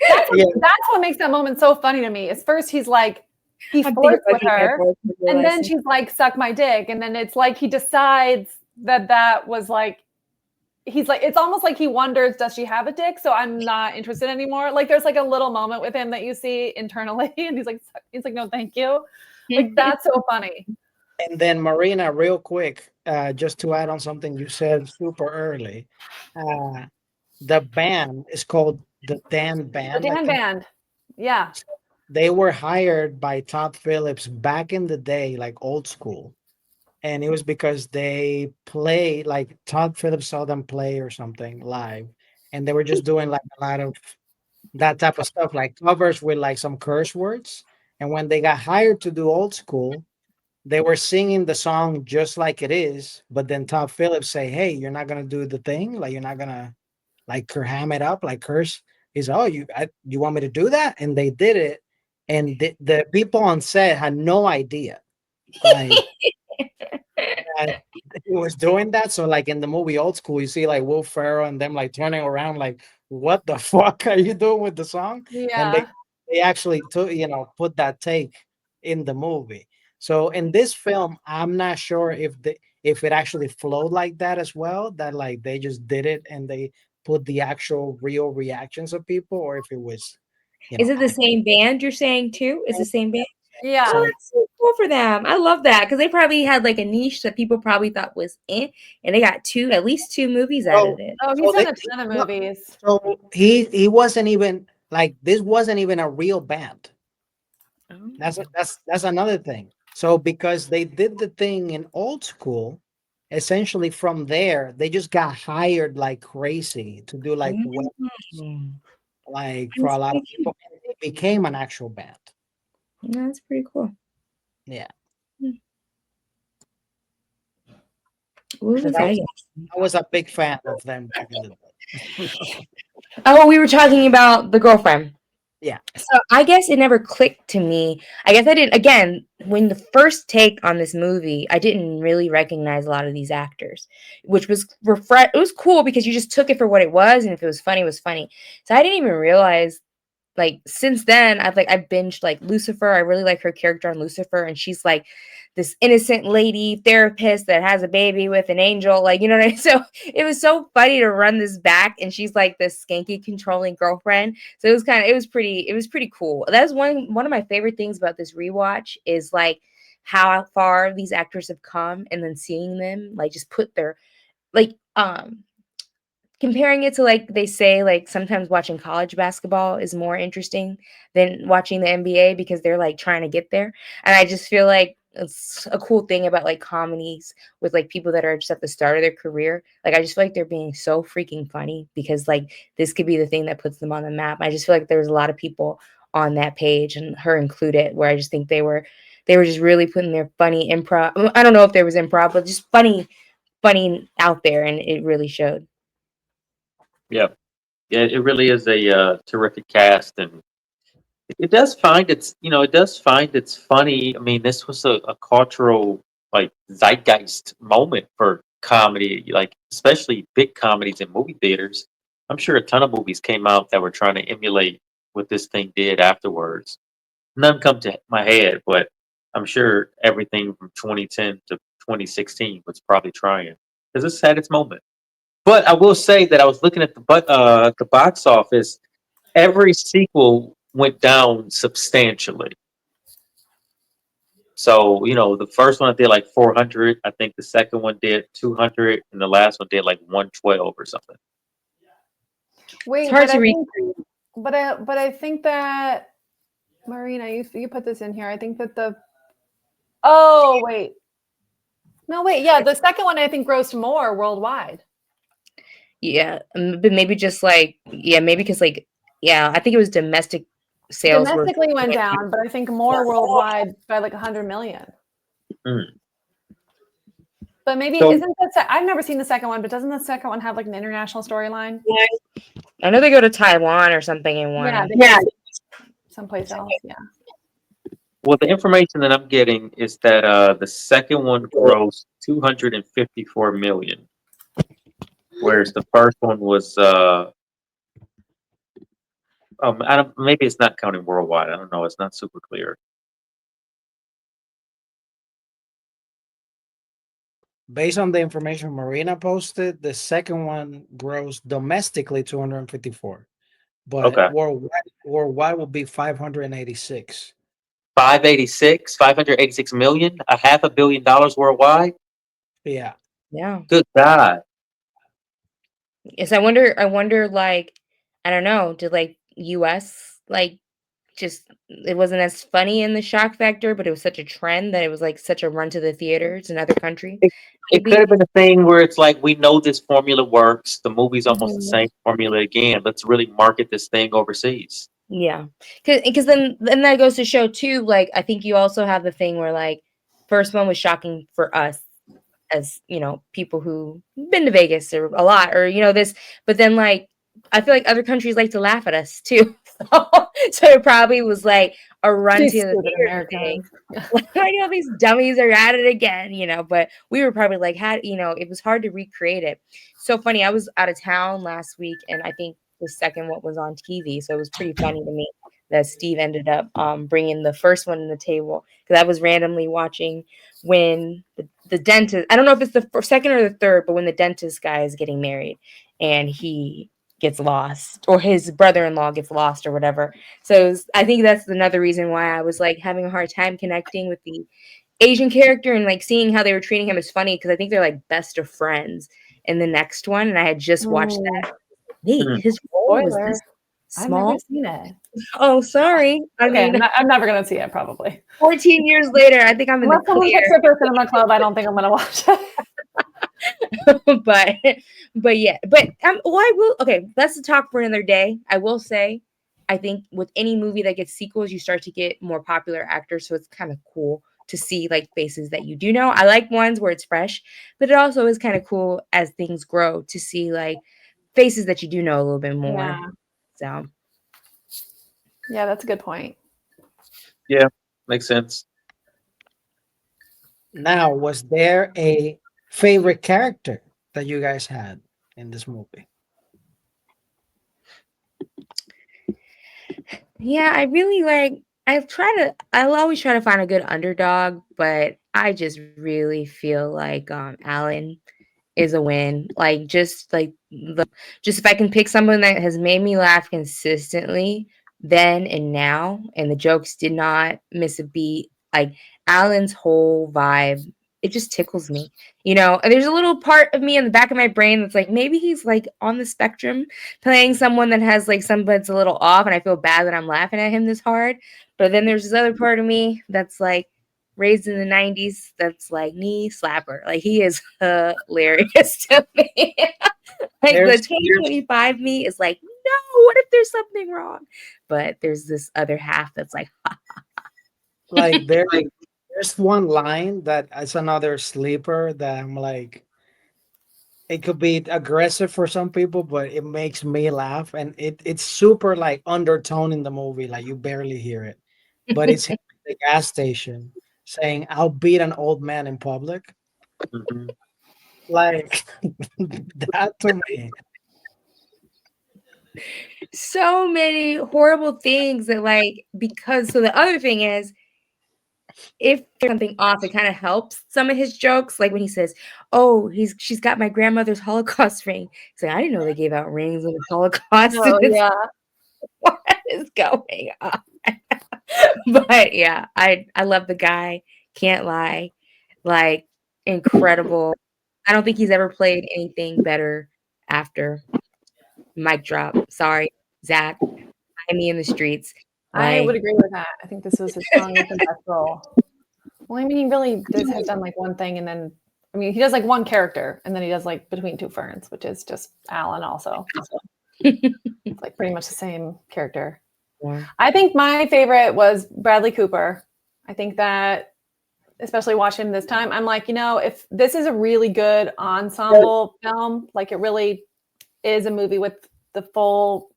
That's what makes that moment so funny to me. Is first he's like he flirts with her, and then she's like, "Suck my dick," and then it's like he decides that was like he's like it's almost like he wonders, does she have a dick? So I'm not interested anymore. Like there's like a little moment with him that you see internally, and he's like, "No, thank you." Like that's so funny. And then Marina, real quick, just to add on something you said super early, the band is called the Dan Band. The Dan Band. Yeah. They were hired by Todd Phillips back in the day, like old school. And it was because they play, like Todd Phillips saw them play or something live. And they were just doing like a lot of that type of stuff, like covers with like some curse words. And when they got hired to do old school, they were singing the song just like it is. But then Todd Phillips say, "Hey, you're not going to do the thing. Like you're not going to like ham it up, like curse. He's, oh, you want me to do that? And they did it, and the people on set had no idea, like that he was doing that. So like in the movie Old School, you see like Will Ferrell and them like turning around, like, what the fuck are you doing with the song? And Yeah. they actually took, put that take in the movie. So in this film, I'm not sure if it actually flowed like that as well, that like they just did it and they put the actual real reactions of people, or if it was, Is it the acting. same band you're saying too? Is the same band? Oh, Yeah. So that's so cool for them. I love that because they probably had like a niche that people probably thought was in, and they got at least two movies out of so it. Oh, he's so done a ton of movies. so he wasn't even like, this wasn't even a real band. Oh. That's another thing. So because they did the thing in Old School, essentially from there they just got hired like crazy to do like Mm. like for a That's lot of pretty cool. people. And it became an actual band. Yeah, that's pretty cool. Yeah, Mm. What because was I? I was a big fan of them back in the day. Oh, we were talking about the girlfriend. Yeah. So I guess it never clicked to me. I guess I didn't. Again, when the first take on this movie, I didn't really recognize a lot of these actors, which was It was cool because you just took it for what it was, and if it was funny, it was funny. So I didn't even realize. Like since then, I've binged like Lucifer. I really like her character on Lucifer, and she's like this innocent lady therapist that has a baby with an angel. Like, you know what I mean? So it was so funny to run this back, and she's like this skanky controlling girlfriend. So it was pretty cool. That's one of my favorite things about this rewatch is like how far these actors have come, and then seeing them like just put their like comparing it to like they say like sometimes watching college basketball is more interesting than watching the NBA because they're like trying to get there. And I just feel like it's a cool thing about like comedies with like people that are just at the start of their career. Like I just feel like they're being so freaking funny because like this could be the thing that puts them on the map. I just feel like there's a lot of people on that page and her included where I just think they were just really putting their funny improv. I don't know if there was improv, but just funny out there and it really showed. Yeah, yeah, it really is a terrific cast, and it does find it does find it's funny. I mean, this was a cultural like zeitgeist moment for comedy, like especially big comedies in movie theaters. I'm sure a ton of movies came out that were trying to emulate what this thing did afterwards. None come to my head, but I'm sure everything from 2010 to 2016 was probably trying because it's had its moment. But I will say that I was looking at the box office. Every sequel went down substantially. So the first one did like 400. I think the second one did 200, and the last one did like 112 or something. It's Wait, hard but to I read. think, but I think that Marina, you put this in here. I think that the oh wait, no wait, yeah, the second one I think grossed more worldwide. Yeah, but maybe just like maybe because like I think it was domestic sales were Domestically went down, but I think more worldwide by like 100 million. Mm. But maybe So isn't that I've never seen the second one, but doesn't the second one have like an international storyline? I know they go to Taiwan or something in Yeah, one. they go someplace else. Yeah. well, the information that I'm getting is that the second one grossed 254 million, whereas the first one was I don't maybe it's not counting worldwide. I don't know. It's not super clear. Based on the information Marina posted, the second one grossed domestically 254, but Okay. worldwide will be 586. 586 million, a half a billion dollars worldwide. Yeah. Yeah. Good God. Yes, I wonder like I don't know, did like US like just it wasn't as funny in the shock factor, but it was such a trend that it was like such a run to the theaters in other country. It, it could Maybe. have been a thing where it's like we know this formula works. The movie's almost the Mhm. same formula again. Let's really market this thing overseas. Yeah, because then that goes to show too. Like I think you also have the thing where like first one was shocking for us as people who been to Vegas or a lot or this, but then like I feel like other countries like to laugh at us too. So it probably was like a run These to the stupid theater thing. Americans. Like, these dummies are at it again, but we were probably like, it was hard to recreate it. So funny. I was out of town last week, and I think the second one was on TV. So it was pretty funny to me that Steve ended up bringing the first one to the table, because I was randomly watching when the dentist, I don't know if it's the second or the third, but when the dentist guy is getting married and he gets lost, or his brother-in-law gets lost or whatever. So I think that's another reason why I was like having a hard time connecting with the Asian character, and like seeing how they were treating him as funny, because I think they're like best of friends in the next one, and I had just watched Mm, that. Wait, Hmm. his role was spoiler. this I've never small? seen it. Oh, sorry. I Okay, mean, I'm never gonna see it probably. 14 years later, I think I'm in the Unless someone picks clear. it for Cinema Club, I don't think I'm gonna watch it. but yeah, well, I will. Okay, let's talk for another day. I will say, I think with any movie that gets sequels, you start to get more popular actors, so it's kind of cool to see like faces that you do know. I like ones where it's fresh, but it also is kind of cool as things grow to see like faces that you do know a little bit more. Yeah, So yeah, that's a good point. Yeah, makes sense. Now, was there a favorite character that you guys had in this movie? yeah, I really like. I'll always try to find a good underdog, but I just really feel like Alan is a win. Like, just if I can pick someone that has made me laugh consistently then and now, and the jokes did not miss a beat, like Alan's whole vibe, it just tickles me. And there's a little part of me in the back of my brain that's like, maybe he's like on the spectrum, playing someone that has like something that's a little off, and I feel bad that I'm laughing at him this hard. But then there's this other part of me that's like, raised in the 90s, that's like knee slapper. Like, he is hilarious to me. Like, the There's 2025 me is like, no, what if there's something wrong? But there's this other half that's like, like there's one line that is another sleeper that I'm like, it could be aggressive for some people, but it makes me laugh, and it's super like undertone in the movie, like you barely hear it. But it's him at the gas station saying, "I'll beat an old man in public." Hmm. Like that to me. so many horrible things that, like, because so the other thing is, if there's something off, it kind of helps some of his jokes. Like when he says, "Oh, she's got my grandmother's Holocaust ring." He's like, "I didn't know they gave out rings in the Holocaust." Oh yeah, What is going on? But yeah, I love the guy. Can't lie. Like, incredible. I don't think he's ever played anything better after. Mic drop. Sorry, Zach. Find me in the streets. I would Like, agree with that. I think this was his strongest and best role. Well, I mean, he really has done like one thing, and then he does like one character, and then he does like Between Two Ferns, which is just Alan also. So it's like pretty much the same character. yeah. I think my favorite was Bradley Cooper. I think that, especially watching him this time, I'm like, if this is a really good ensemble film, like it really is a movie with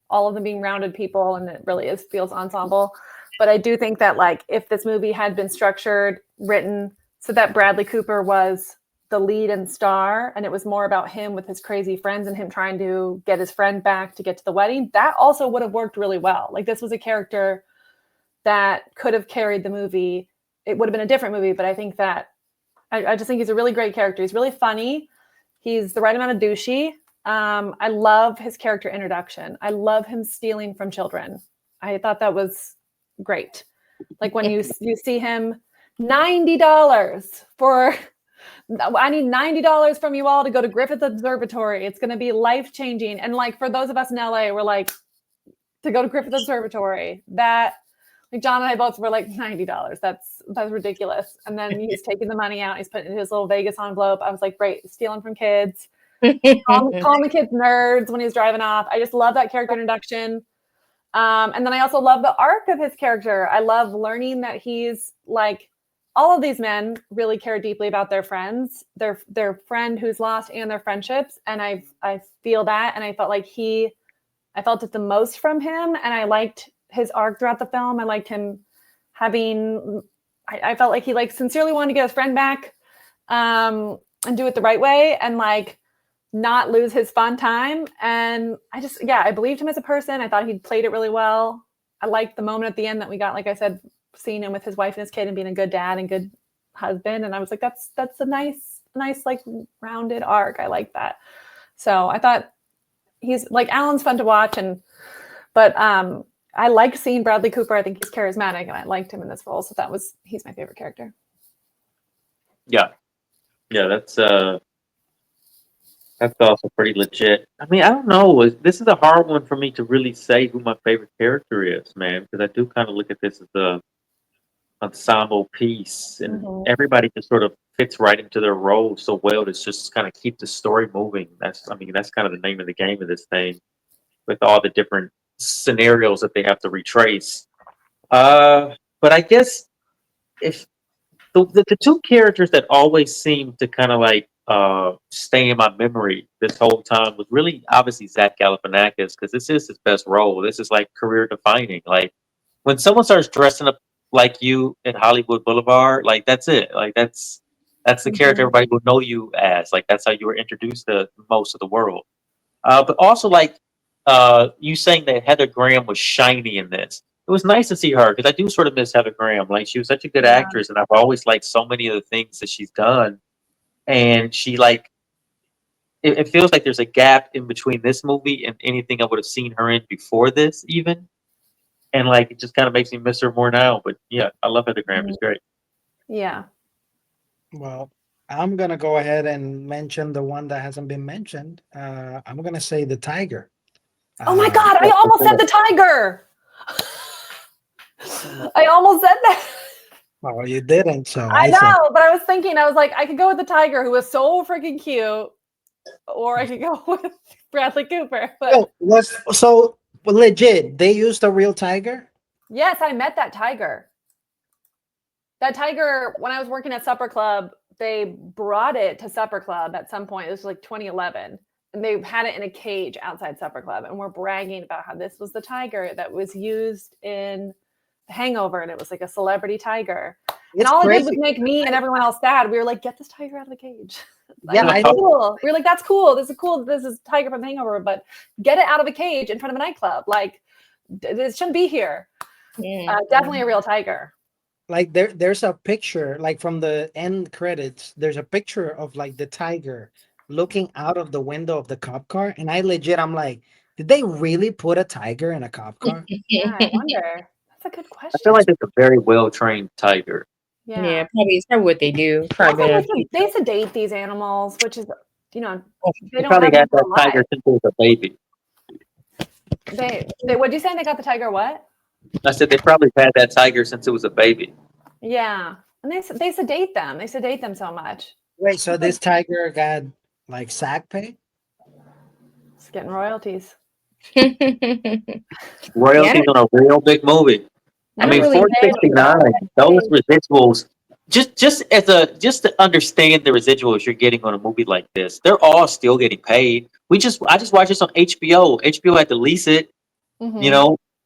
all of them being rounded people, and it really feels ensemble. But I do think that, like, if this movie had been structured, written so that Bradley Cooper was the lead and star, and it was more about him with his crazy friends and him trying to get his friend back to get to the wedding, that also would have worked really well. Like, this was a character that could have carried the movie. It would have been a different movie, but I think that I just think he's a really great character. He's really funny. He's the right amount of douchey. I love his character introduction. I love him stealing from children. I thought that was great. Like when you see him, $90 for, I need $90 from you all to go to Griffith Observatory. It's going to be life-changing. And like, for those of us in LA, we're like, to go to Griffith Observatory, that, like, John and I both were like, $90. That's ridiculous. And then he's taking the money out. He's putting it in his little Vegas envelope. I was like, great, stealing from kids. Calling the kids nerds when he's driving off. I just love that character introduction. And then I also love the arc of his character. I love learning that he's like, all of these men really care deeply about their friends, their friend who's lost, and their friendships. And I feel that. And I felt like he I felt it the most from him, and I liked his arc throughout the film. I liked him having. I felt like he like sincerely wanted to get his friend back, and do it the right way, and like not lose his fun time. And I believed him as a person. I thought he'd played it really well. I liked the moment at the end that we got, like I said, seeing him with his wife and his kid and being a good dad and good husband. And I was like, that's a nice like rounded arc. I like that. So I thought he's like Alan's fun to watch, but I like seeing Bradley Cooper. I think he's charismatic, and I liked him in this role. So he's my favorite character. Yeah, that's also pretty legit. I mean, I don't know. This is a hard one for me to really say who my favorite character is, man, because I do kind of look at this as the ensemble piece, and everybody just sort of fits right into their role so well to just kind of keep the story moving. That's kind of the name of the game of this thing, with all the different scenarios that they have to retrace. But I guess if the two characters that always seem to kind of like stay in my memory this whole time was really obviously Zach Galifianakis, because this is his best role. This is like career defining. Like when someone starts dressing up like you in Hollywood Boulevard, like that's it. Like that's the character everybody will know you as. Like that's how you were introduced to most of the world. But also like you saying that Heather Graham was shiny in this. It was nice to see her, because I do sort of miss Heather Graham. Like she was such a good actress, and I've always liked so many of the things that she's done. And she like it feels like there's a gap in between this movie and anything I would have seen her in before this, even. And like it just kind of makes me miss her more now. But yeah, I love Heather Graham. She's great. Yeah. Well, I'm gonna go ahead and mention the one that hasn't been mentioned. I'm gonna say the tiger. Oh my God! I almost said the tiger. I almost said that. Well, you didn't, so I know, but I was thinking, I was like, I could go with the tiger, who was so freaking cute, or I could go with Bradley Cooper. But so legit. They used a real tiger. yes, I met that tiger. That tiger, when I was working at Supper Club, they brought it to Supper Club at some point. It was like 2011. And they had it in a cage outside Supper Club. And we're bragging about how this was the tiger that was used in Hangover. And it was like a celebrity tiger. And all it did was make me and everyone else sad. We were like, get this tiger out of the cage. Like, cool. We were like, that's cool. This is cool. This is tiger from Hangover, but get it out of a cage in front of a nightclub. Like, it shouldn't be here. Definitely a real tiger. Like there's a picture, like from the end credits, there's a picture of like the tiger looking out of the window of the cop car. And I'm like, did they really put a tiger in a cop car? Yeah, I wonder. That's a good question. I feel like it's a very well trained tiger. Yeah, probably it's probably what they do. They sedate these animals, which is, they don't probably got that tiger since it was a baby. They what'd you say? They got the tiger what? I said they probably had that tiger since it was a baby. Yeah, and they sedate them. They sedate them so much. Wait, so this tiger got like SAG pay? It's getting royalties. Royalties on a real big movie. I mean, really 469. Those residuals. Just to understand the residuals you're getting on a movie like this, they're all still getting paid. I just watched this on HBO. HBO had to lease it.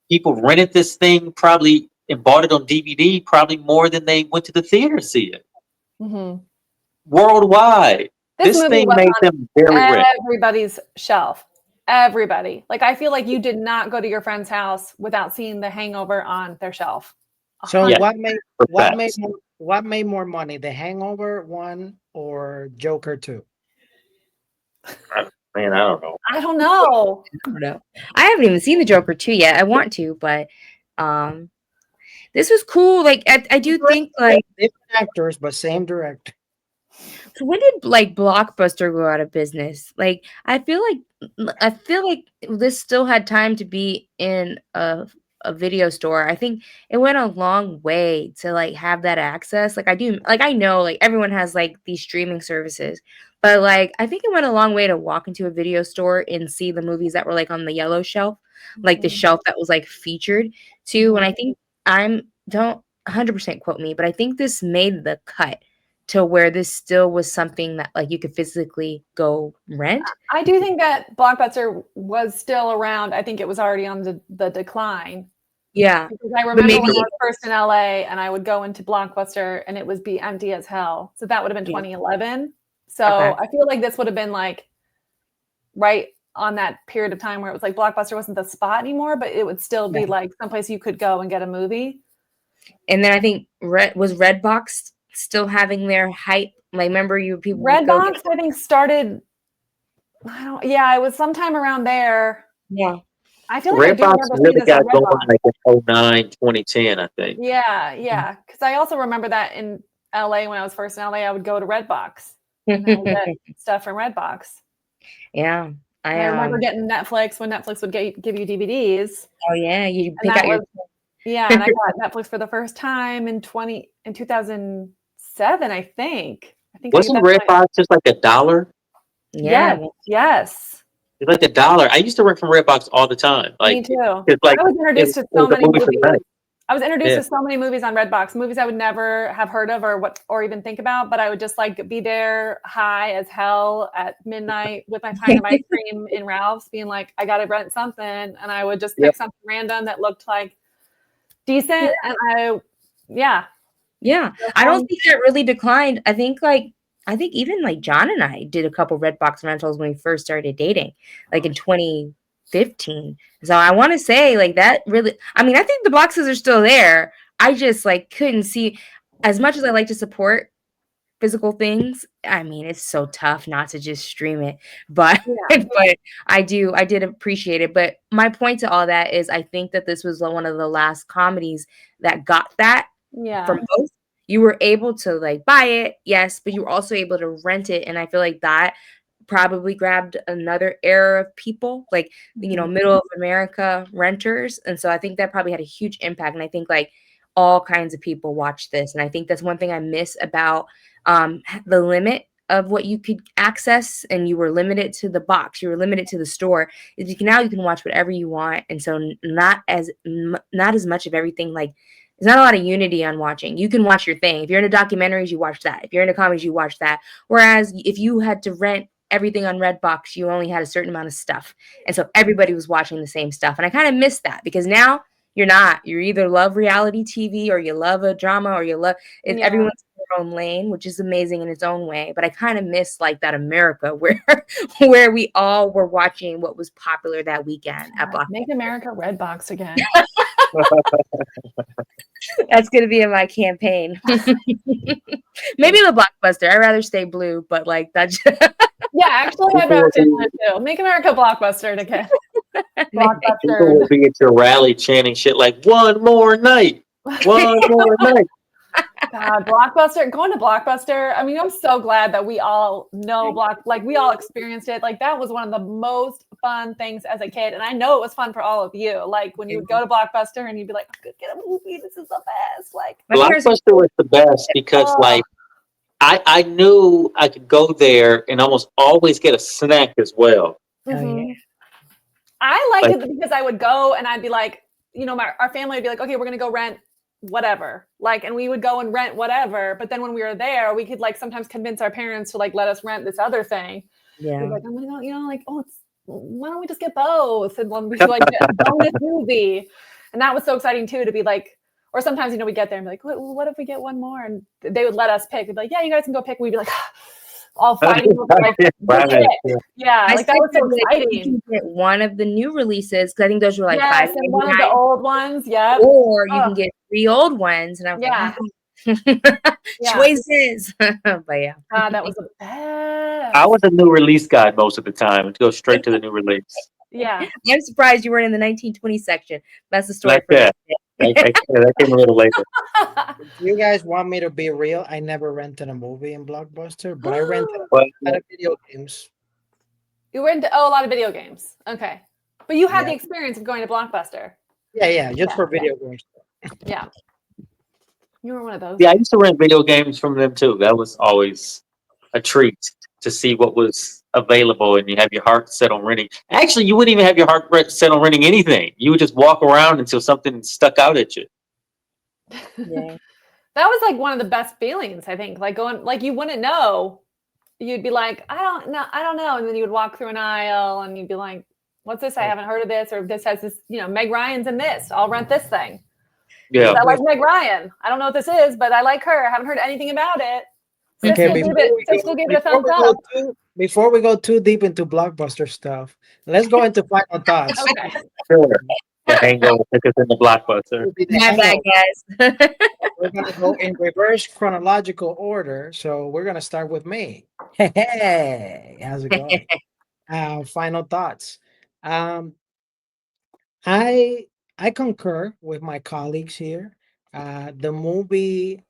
People rented this thing probably and bought it on DVD probably more than they went to the theater to see it. Worldwide, this thing made them very rich. Everybody's shelf. Everybody. Like, I feel like you did not go to your friend's house without seeing The Hangover on their shelf. So what made more money, The Hangover 1 or Joker 2? Man, I don't know. I don't know. I haven't even seen the Joker 2 yet. I want to, but this was cool. Like I do think like different actors but same director. So when did like Blockbuster go out of business? Like I feel like this still had time to be in a video store. I think it went a long way to like have that access. Like I know like everyone has like these streaming services, but like I think it went a long way to walk into a video store and see the movies that were like on the yellow shelf, like the shelf that was like featured too. And I think don't 100% quote me, but I think this made the cut to where this still was something that like you could physically go rent. I do think that Blockbuster was still around. I think it was already on the decline. Yeah. Because I But remember when I maybe was first in LA and I would go into Blockbuster and it would be empty as hell. So that would have been 2011. So Okay. I feel like this would have been like right on that period of time where it was like Blockbuster wasn't the spot anymore, but it would still be like someplace you could go and get a movie. And then I think was Redbox still having their hype? Like, remember people would go Redbox, I think, started. It was sometime around there. Yeah. I feel like I do Redbox remember seeing really this on got going Redbox. like in 09, 2010, I think. Yeah. Because I also remember that in LA when I was first in LA, I would go to Redbox and I would get stuff from Redbox. Yeah. I remember getting Netflix when Netflix would give you DVDs. Oh yeah, you pick out your. And I got Netflix for the first time in 2007, I think. Wasn't Redbox just like $1? Yeah. Yes. It's like $1. I used to rent from Redbox all the time. Like, me too. It's like I was introduced to so many movies. I was introduced to so many movies on Redbox, movies I would never have heard of or even think about, but I would just like be there high as hell at midnight with my pint of ice cream in Ralph's, being like, I gotta rent something, and I would just pick something random that looked like decent, and I don't think that really declined. I think even like John and I did a couple Redbox rentals when we first started dating, like in 2015. So I want to say like that really, I mean, I think the boxes are still there. I just like couldn't see, as much as I like to support physical things. I mean, it's so tough not to just stream it, but but I did appreciate it. But my point to all that is I think that this was one of the last comedies that got that from both. You were able to like buy it, yes, but you were also able to rent it. And I feel like that probably grabbed another era of people, like, middle of America renters. And so I think that probably had a huge impact. And I think like all kinds of people watch this. And I think that's one thing I miss about the limit of what you could access, and you were limited to the box, you were limited to the store, is now you can watch whatever you want. And so not as much of everything, like there's not a lot of unity on watching. You can watch your thing. If you're into documentaries, you watch that. If you're into comedies, you watch that. Whereas if you had to rent everything on Redbox, you only had a certain amount of stuff. And so everybody was watching the same stuff. And I kind of miss that, because now you're not. You either love reality TV or you love a drama or you love it. Everyone's in their own lane, which is amazing in its own way. But I kind of miss like that America where we all were watching what was popular that weekend at Blockbuster. Make America Redbox again. That's gonna be in my campaign. Maybe the Blockbuster. I'd rather stay blue, but like that's actually I'd rather stay blue too. Make America Blockbuster again. People will be at your rally chanting shit like one more night. God, Blockbuster, going to Blockbuster. I mean, I'm so glad that we all know we all experienced it. Like that was one of the most fun things as a kid. And I know it was fun for all of you. Like when you would go to Blockbuster and you'd be like, I'm gonna get a movie. This is the best. Like Blockbuster was the best because like I knew I could go there and almost always get a snack as well. Mm-hmm. I liked it because I would go and I'd be like, our family would be like, okay, we're gonna go rent whatever, like, and we would go and rent whatever. But then when we were there, we could like sometimes convince our parents to like let us rent this other thing. Yeah, like I'm gonna go, why don't we just get both, and when we like get a bonus movie. And that was so exciting too, to be like, or sometimes we get there and be like, what if we get one more? And they would let us pick. They'd be like, yeah, you guys can go pick. And we'd be like, all fighting. Like, that was so exciting. You can get one of the new releases, because I think those were like $5.99. One of the old ones, or you can get 3 old ones. And I'm choices. But that was the best. I was a new release guy most of the time, to go straight to the new release. I'm surprised you weren't in the 1920 section. That's the story. That came a little later. If you guys want me to be real, I never rented a movie in Blockbuster, but I rented a lot of video games. You were into a lot of video games. Okay. But you had the experience of going to Blockbuster. Yeah, just for video games. Yeah. You were one of those. Yeah, I used to rent video games from them too. That was always a treat to see what was available, and you have your heart set on renting. Actually, you wouldn't even have your heart set on renting anything. You would just walk around until something stuck out at you. That was like one of the best feelings, I think. Like going, like you wouldn't know. You'd be like, I don't know. And then you would walk through an aisle and you'd be like, what's this? I haven't heard of this. Or this has this, Meg Ryan's in this. I'll rent this thing. Yeah. I like Meg Ryan. I don't know what this is, but I like her. I haven't heard anything about it. Okay, Siskel gave it a thumbs up. Before we go too deep into blockbuster stuff, let's go into final thoughts. Okay. Sure. The Hangover took us in the blockbuster. My bad, guys. We're going to go in reverse chronological order. So we're going to start with me. Hey, how's it going? Final thoughts. Um, I I concur with my colleagues here. The movie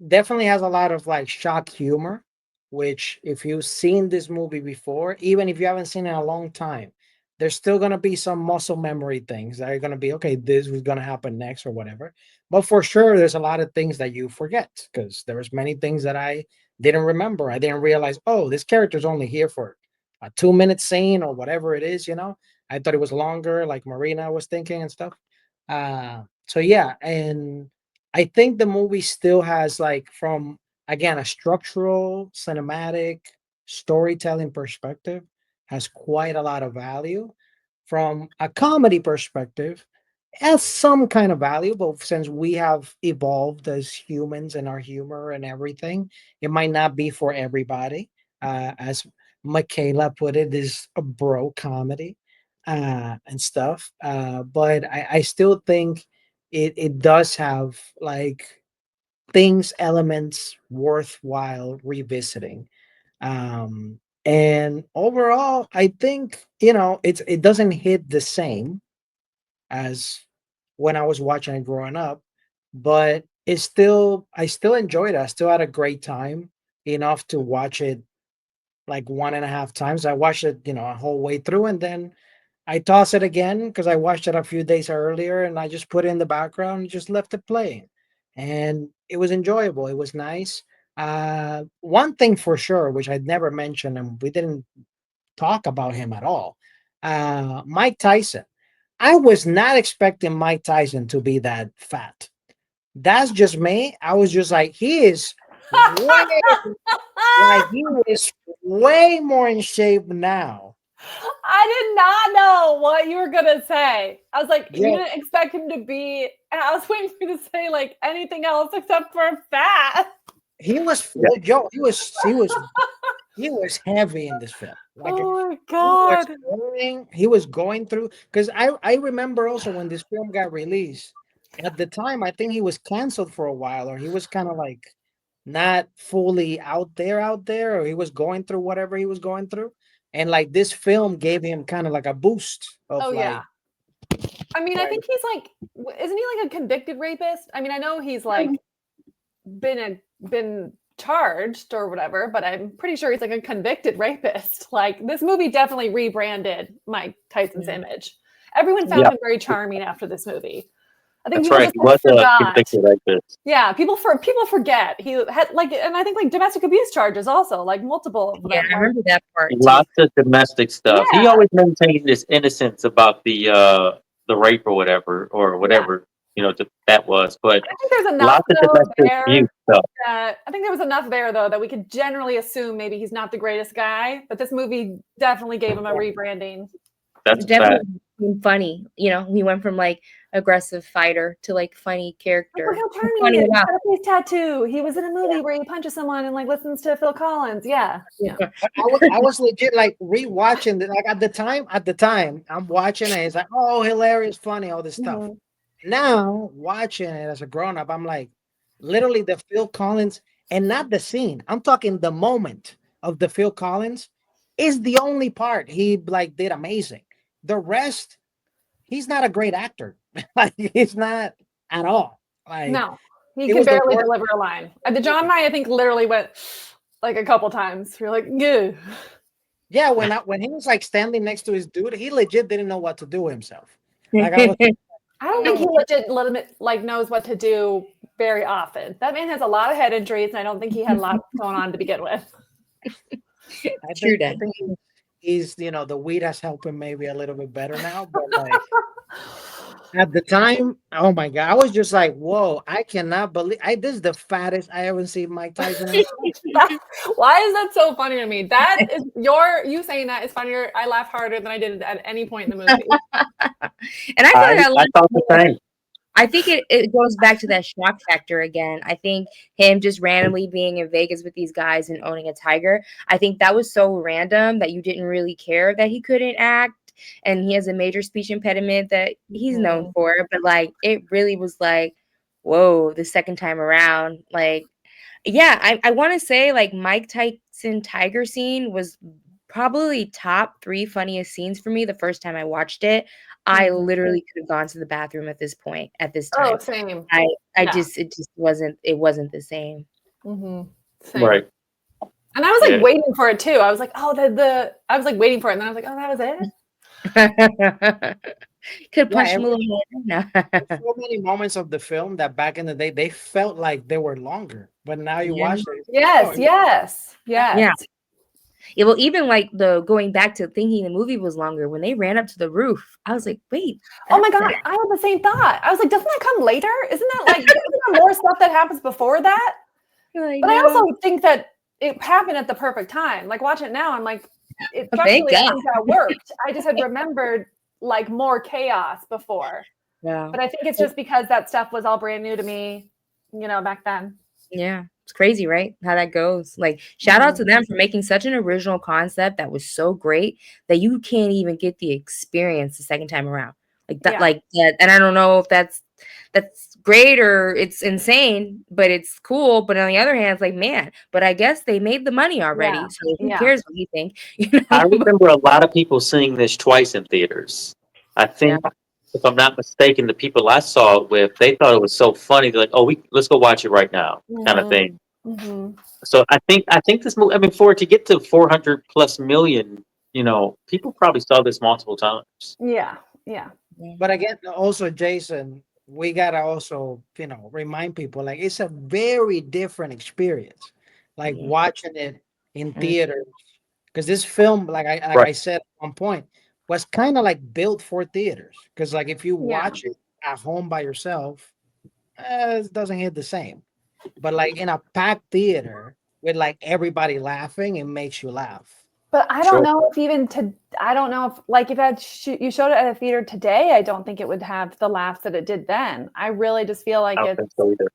definitely has a lot of like shock humor, which if you've seen this movie before, even if you haven't seen it in a long time, there's still gonna be some muscle memory things that are gonna be okay, this was gonna happen next or whatever. But for sure, there's a lot of things that you forget because there was many things that I didn't remember. I didn't realize, oh, this character's only here for a 2 minute scene or whatever it is. I thought it was longer, like Marina was thinking and stuff. So yeah, and I think the movie still has like from again a structural, cinematic, storytelling perspective has quite a lot of value. From a comedy perspective, has some kind of value, but since we have evolved as humans and our humor and everything, it might not be for everybody. As Michaela put it, is a bro comedy and stuff. But I still think it does have like things, elements worthwhile revisiting. And overall, I think it doesn't hit the same as when I was watching it growing up, but I still enjoyed it. I still had a great time enough to watch it like one and a half times. I watched it, a whole way through, and then I toss it again because I watched it a few days earlier and I just put it in the background and just left it playing. And it was enjoyable. It was nice. One thing for sure, which I'd never mentioned, and we didn't talk about him at all. Mike Tyson. I was not expecting Mike Tyson to be that fat. That's just me. I was just like, he is way more in shape now. I did not know what you were gonna say. I was like, Yeah. you didn't expect him to be, and I was waiting for you to say like anything else except for fat. He was he was heavy in this film. Like Oh my god. he was going through because I remember also when this film got released. At the time, I think he was canceled for a while, or he was kind of like not fully out there, or he was going through whatever he was going through. And like this film gave him kind of like a boost of Oh like, yeah. I mean, I think he's like, isn't he like a convicted rapist? I mean, I know he's like been charged or whatever, but I'm pretty sure he's like a convicted rapist. Like this movie definitely rebranded Mike Tyson's image. Everyone found him very charming after this movie. I think That's right. He was a convicted rapist. Yeah, people forget he had like, and I think like domestic abuse charges also, like multiple. Of Yeah, them. I remember that part. Lots of domestic stuff. Yeah. He always maintained this innocence about the rape or whatever that was. But I think there's enough lots of domestic abuse stuff. I think there was enough there though that we could generally assume maybe he's not the greatest guy, but this movie definitely gave him a rebranding. That's definitely funny. He went from like aggressive fighter to like funny character. Look how charming he is. He's got a face tattoo. He was in a movie where he punches someone and like listens to Phil Collins. Yeah. I was legit like rewatching it. Like at the time, I'm watching it. It's like, oh, hilarious, funny, all this stuff. Mm-hmm. Now watching it as a grown up, I'm like, literally the Phil Collins, and not the scene. I'm talking the moment of the Phil Collins is the only part he like did amazing. The rest, he's not a great actor. Like he's not at all. Like no, he can barely deliver a line. The John and I think literally went like a couple times. We're like, yeah. Yeah, when he was like standing next to his dude, he legit didn't know what to do himself. Like I don't think he legit like knows what to do very often. That man has a lot of head injuries, and I don't think he had a lot going on to begin with. I think he's the weed has helped him maybe a little bit better now, but like At the time, oh my god, I was just like, "Whoa, I cannot believe this is the fattest I ever seen Mike Tyson in." Why is that so funny to me? That is you saying that is funnier. I laugh harder than I did at any point in the movie. And I feel like I I laughed thought the more. same. I think it goes back to that shock factor again. I think him just randomly being in Vegas with these guys and owning a tiger, I think that was so random that you didn't really care that he couldn't act and he has a major speech impediment that he's known Mhm. for. But like it really was like, whoa, the second time around. Like, yeah, I want to say like Mike Tyson tiger scene was probably top 3 funniest scenes for me the first time I watched it. I Mhm. literally could have gone to the bathroom at this point, at this Oh, time. same. I Yeah. it just wasn't the same. Same. Right. And I was like Yeah. waiting for it too. I was like, oh, I was like waiting for it, and then I was like, oh, that was it. Could Yeah, punch him a little more. No. there's so many moments of the film that back in the day they felt like they were longer, but now you Yeah. watch it, it's like, oh, Yes, yes, Yeah. yes. Yeah, well, even like the going back to thinking the movie was longer, when they ran up to the roof, I was like, wait, Oh my that's God, I had the same thought. I was like, doesn't that come later? Isn't there more stuff that happens before that? like, But I no. also think that it happened at the perfect time. Like watch it now, I'm like, Thank structurally, I God. think that worked. I just had remembered like more chaos before. Yeah. But I think it's just because that stuff was all brand new to me, back then. Yeah. It's crazy, right? How that goes. Like, shout out to them for making such an original concept that was so great that you can't even get the experience the second time around. Like that, Yeah. like that. And I don't know if that's great or it's insane, but it's cool. But on the other hand, it's like, man, but I guess they made the money already. Yeah. So who Yeah. cares what you think? I remember a lot of people seeing this twice in theaters. I Yeah. think, if I'm not mistaken, the people I saw it with, they thought it was so funny. They're like, "Oh, let's go watch it right now," kind of thing. Mm-hmm. So I think this movie. I mean, for it to get to 400 plus million, people probably saw this multiple times. Yeah. Yeah. but again, also Jason, we gotta also remind people like it's a very different experience, like Yeah. watching it in Mm. theaters, because this film, like I Right. said at one point, was kind of like built for theaters. Because like if you Yeah. watch it at home by yourself, it doesn't hit the same. But like in a packed theater with like everybody laughing, it makes you laugh. But I don't Sure. know if I don't know if like if you showed it at a theater today, I don't think it would have the laughs that it did then. I really just feel like I don't think so either.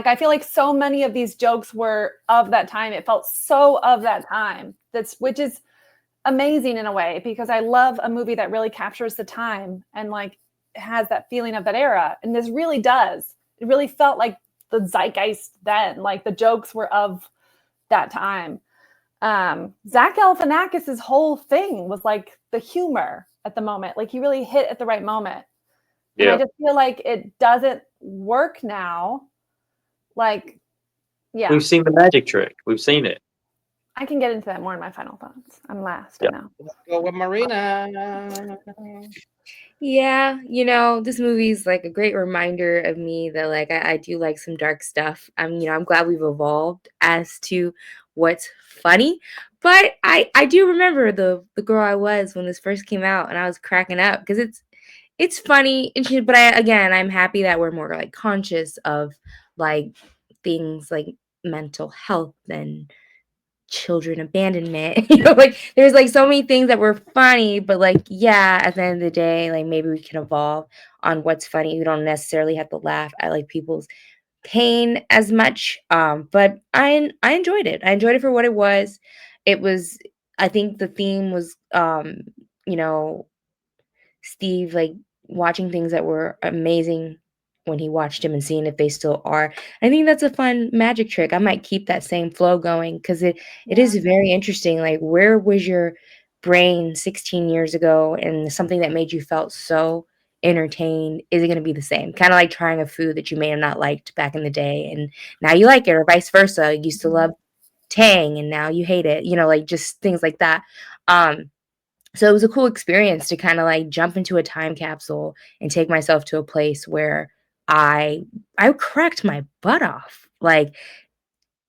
I feel like so many of these jokes were of that time. It felt so of that time. Which is amazing in a way because I love a movie that really captures the time and like has that feeling of that era. And this really does. It really felt like the zeitgeist then. Like the jokes were of that time. Zach Galifianakis' whole thing was like the humor at the moment. Like he really hit at the right moment. And I Yeah. just feel like it doesn't work now. Like, yeah, We've seen the magic trick. We've seen it. I can get into that more in my final thoughts. I'm last, I Yeah. know. Let's go with Marina. Yeah, this movie is like a great reminder of me that like I do like some dark stuff. I'm glad we've evolved as to what's funny. But I do remember the girl I was when this first came out and I was cracking up because it's funny and but I'm happy that we're more like conscious of like things like mental health and children abandonment. Like there's like so many things that were funny, but like yeah, at the end of the day, like maybe we can evolve on what's funny. We don't necessarily have to laugh at like people's pain as much. But I enjoyed it. I enjoyed it for what it was. It was I think the theme was you know, Steve like watching things that were amazing when he watched him and seeing if they still are. I think that's a fun magic trick. I might keep that same flow going because it is very interesting. Like where was your brain 16 years ago and something that made you felt so entertained is it going to be the same? Kind of like trying a food that you may have not liked back in the day and now you like it or vice versa. You used to love Tang and now you hate it. Like just things like that. So it was a cool experience to kind of like jump into a time capsule and take myself to a place where I cracked my butt off like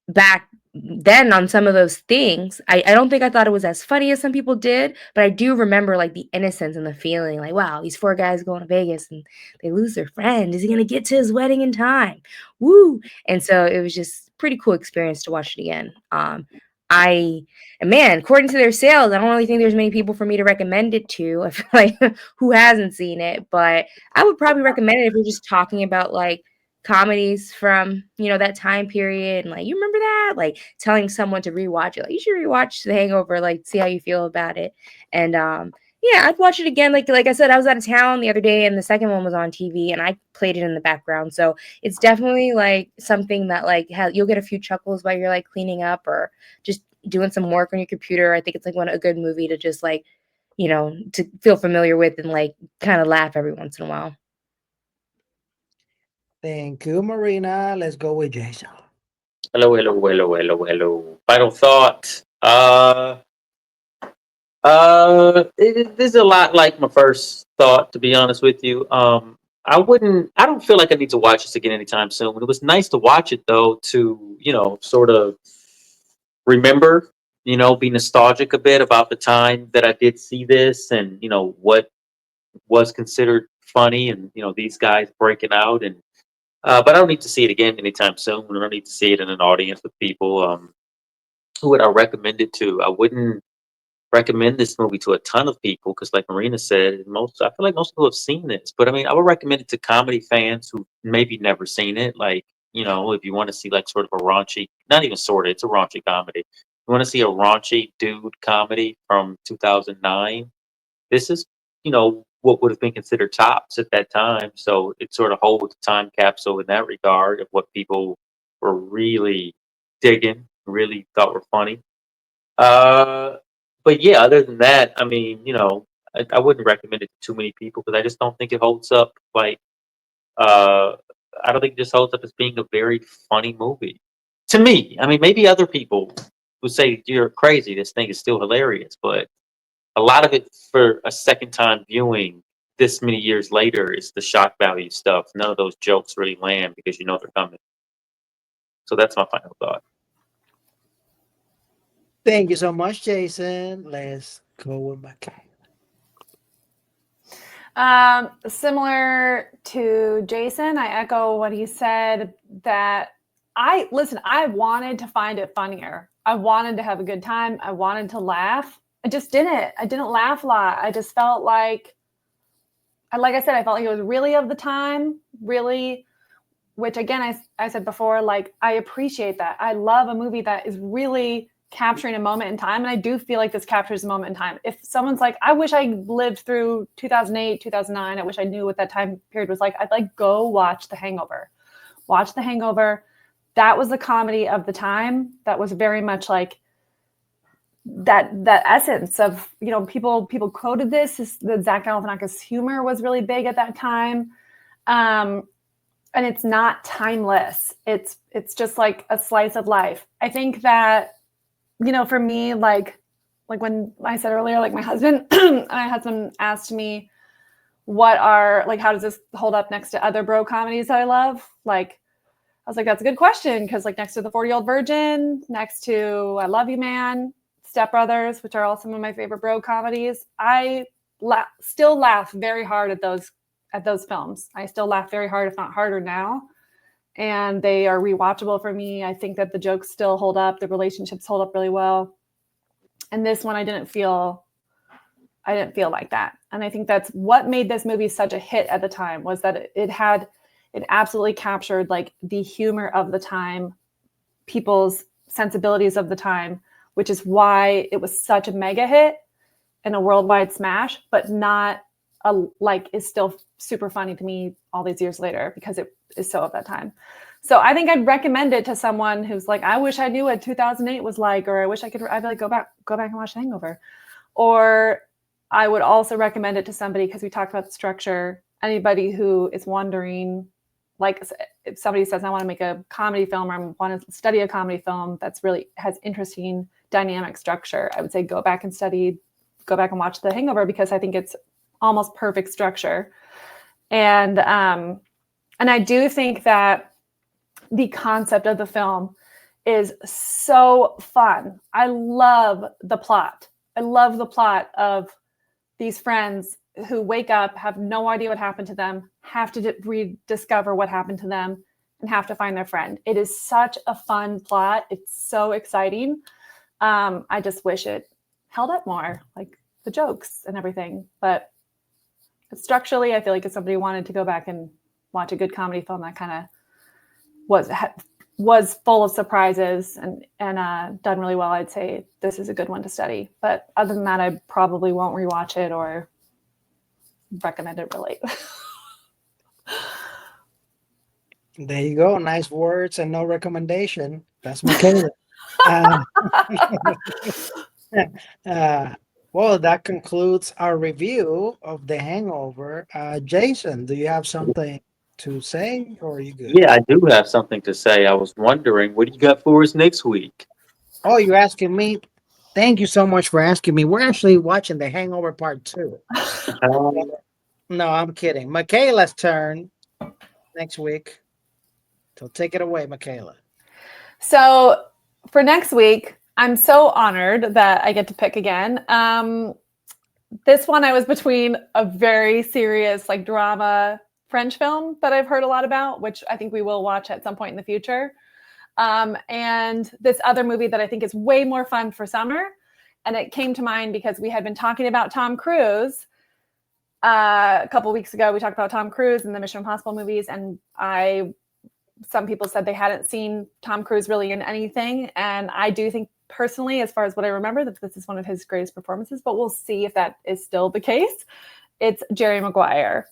back then on some of those things, I don't think I thought it was as funny as some people did, but I do remember like the innocence and the feeling like, wow, these four guys going to Vegas and they lose their friend. Is he going to get to his wedding in time? Woo. And so it was just pretty cool experience to watch it again. I and man, according to their sales, I don't really think there's many people for me to recommend it to. I feel like who hasn't seen it, but I would probably recommend it if you're just talking about like comedies from, you know, that time period and like, you remember that? Like telling someone to rewatch it. Like you should rewatch The Hangover, like see how you feel about it. And yeah, I'd watch it again. Like I said, I was out of town the other day and the second one was on TV and I played it in the background. So it's definitely like something that like you'll get a few chuckles while you're like cleaning up or just doing some work on your computer. I think it's like a good movie to just like, you know, to feel familiar with and like kind of laugh every once in a while. Thank you, Marina. Let's go with Jason. Hello, hello, hello, hello, hello. Final thought. This is a lot like my first thought, to be honest with you. I don't feel like I need to watch this again anytime soon. It was nice to watch it though, to, you know, sort of remember, you know, be nostalgic a bit about the time that I did see this and, you know, what was considered funny and, you know, these guys breaking out and, but I don't need to see it again anytime soon. I don't need to see it in an audience with people. Who would I recommend it to? I wouldn't recommend this movie to a ton of people because, like Marina said, I feel like most people have seen this. But I mean, I would recommend it to comedy fans who maybe never seen it. Like, you know, if you want to see like sort of a raunchy, not even sort of, it's a raunchy comedy. You want to see a raunchy dude comedy from 2009. This is, you know, what would have been considered tops at that time. So it sort of holds a time capsule in that regard of what people were really digging, really thought were funny. Uh, but yeah, other than that, I mean, you know, I wouldn't recommend it to too many people because I just don't think it holds up. Like, uh, I don't think it just holds up as being a very funny movie to me. I mean, maybe other people would say you're crazy. This thing is still hilarious, but a lot of it for a second time viewing this many years later is the shock value stuff. None of those jokes really land because you know they're coming. So that's my final thought. Thank you so much, Jason. Let's go with Michaela. Similar to Jason, I echo what he said that I wanted to find it funnier. I wanted to have a good time. I wanted to laugh. I just didn't. I didn't laugh a lot. I just felt like I said, I felt like it was really of the time, really, which again, I said before, like, I appreciate that. I love a movie that is really capturing a moment in time. And I do feel like this captures a moment in time. If someone's like, I wish I lived through 2008, 2009, I wish I knew what that time period was like, I'd like, go watch The Hangover. Watch The Hangover. That was the comedy of the time. That was very much like that essence of, you know, people quoted this the Zach Galifianakis humor was really big at that time. And it's not timeless. It's just like a slice of life. I think that, you know, for me, like when I said earlier, like my husband asked me how does this hold up next to other bro comedies that I love? Like, I was like, that's a good question. Cause like next to The 40-Year-Old Virgin, next to I Love You Man, Step Brothers, which are all some of my favorite bro comedies. I still laugh very hard at those films. I still laugh very hard, if not harder now. And they are rewatchable for me. I think that the jokes still hold up. The relationships hold up really well. And this one, I didn't feel like that. And I think that's what made this movie such a hit at the time, was that it absolutely captured like the humor of the time, people's sensibilities of the time, which is why it was such a mega hit and a worldwide smash, but not is still super funny to me all these years later because it is so of that time. So I think I'd recommend it to someone who's like, I wish I knew what 2008 was like, or I wish I'd be like, go back and watch Hangover. Or I would also recommend it to somebody, because we talked about the structure, anybody who is wondering, like if somebody says, I want to make a comedy film, or I want to study a comedy film that's really has interesting dynamic structure, I would say go back and watch The Hangover, because I think it's almost perfect structure. And I do think that the concept of the film is so fun. I love the plot. I love the plot of these friends who wake up, have no idea what happened to them, have to rediscover what happened to them, and have to find their friend. It is such a fun plot. It's so exciting. I just wish it held up more, like the jokes and everything. But structurally, I feel like if somebody wanted to go back and watch a good comedy film that kind of was full of surprises and done really well, I'd say this is a good one to study. But other than that, I probably won't rewatch it or recommend it really. There you go. Nice words and no recommendation. That's Michaela. Uh, well, that concludes our review of The Hangover. Jason, do you have something to say, or are you good? Yeah, I do have something to say. I was wondering, what do you got for us next week? Oh, you're asking me? Thank you so much for asking me. We're actually watching The Hangover Part 2. No, I'm kidding. Michaela's turn next week. So take it away, Michaela. So for next week, I'm so honored that I get to pick again. This one I was between a very serious like drama French film that I've heard a lot about, which I think we will watch at some point in the future. And this other movie that I think is way more fun for summer. And it came to mind because we had been talking about Tom Cruise. A couple of weeks ago, we talked about Tom Cruise and the Mission Impossible movies. And some people said they hadn't seen Tom Cruise really in anything. And I do think personally, as far as what I remember, that this is one of his greatest performances, but we'll see if that is still the case. It's Jerry Maguire.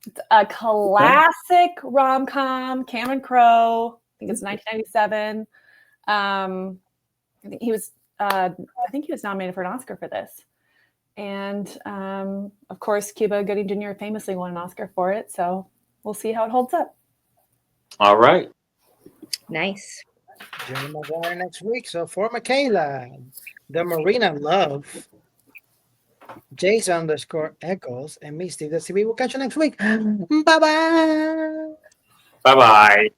It's a classic rom-com, Cameron Crowe. I think it's 1997. I think he was nominated for an Oscar for this. And of course, Cuba Gooding Jr. famously won an Oscar for it. So we'll see how it holds up. All right. Nice. Jerry Maguire next week. So for Michaela, the Marina Love, Jason_Echoes, and me, Steve the CB. We'll catch you next week. Bye-bye. Bye-bye.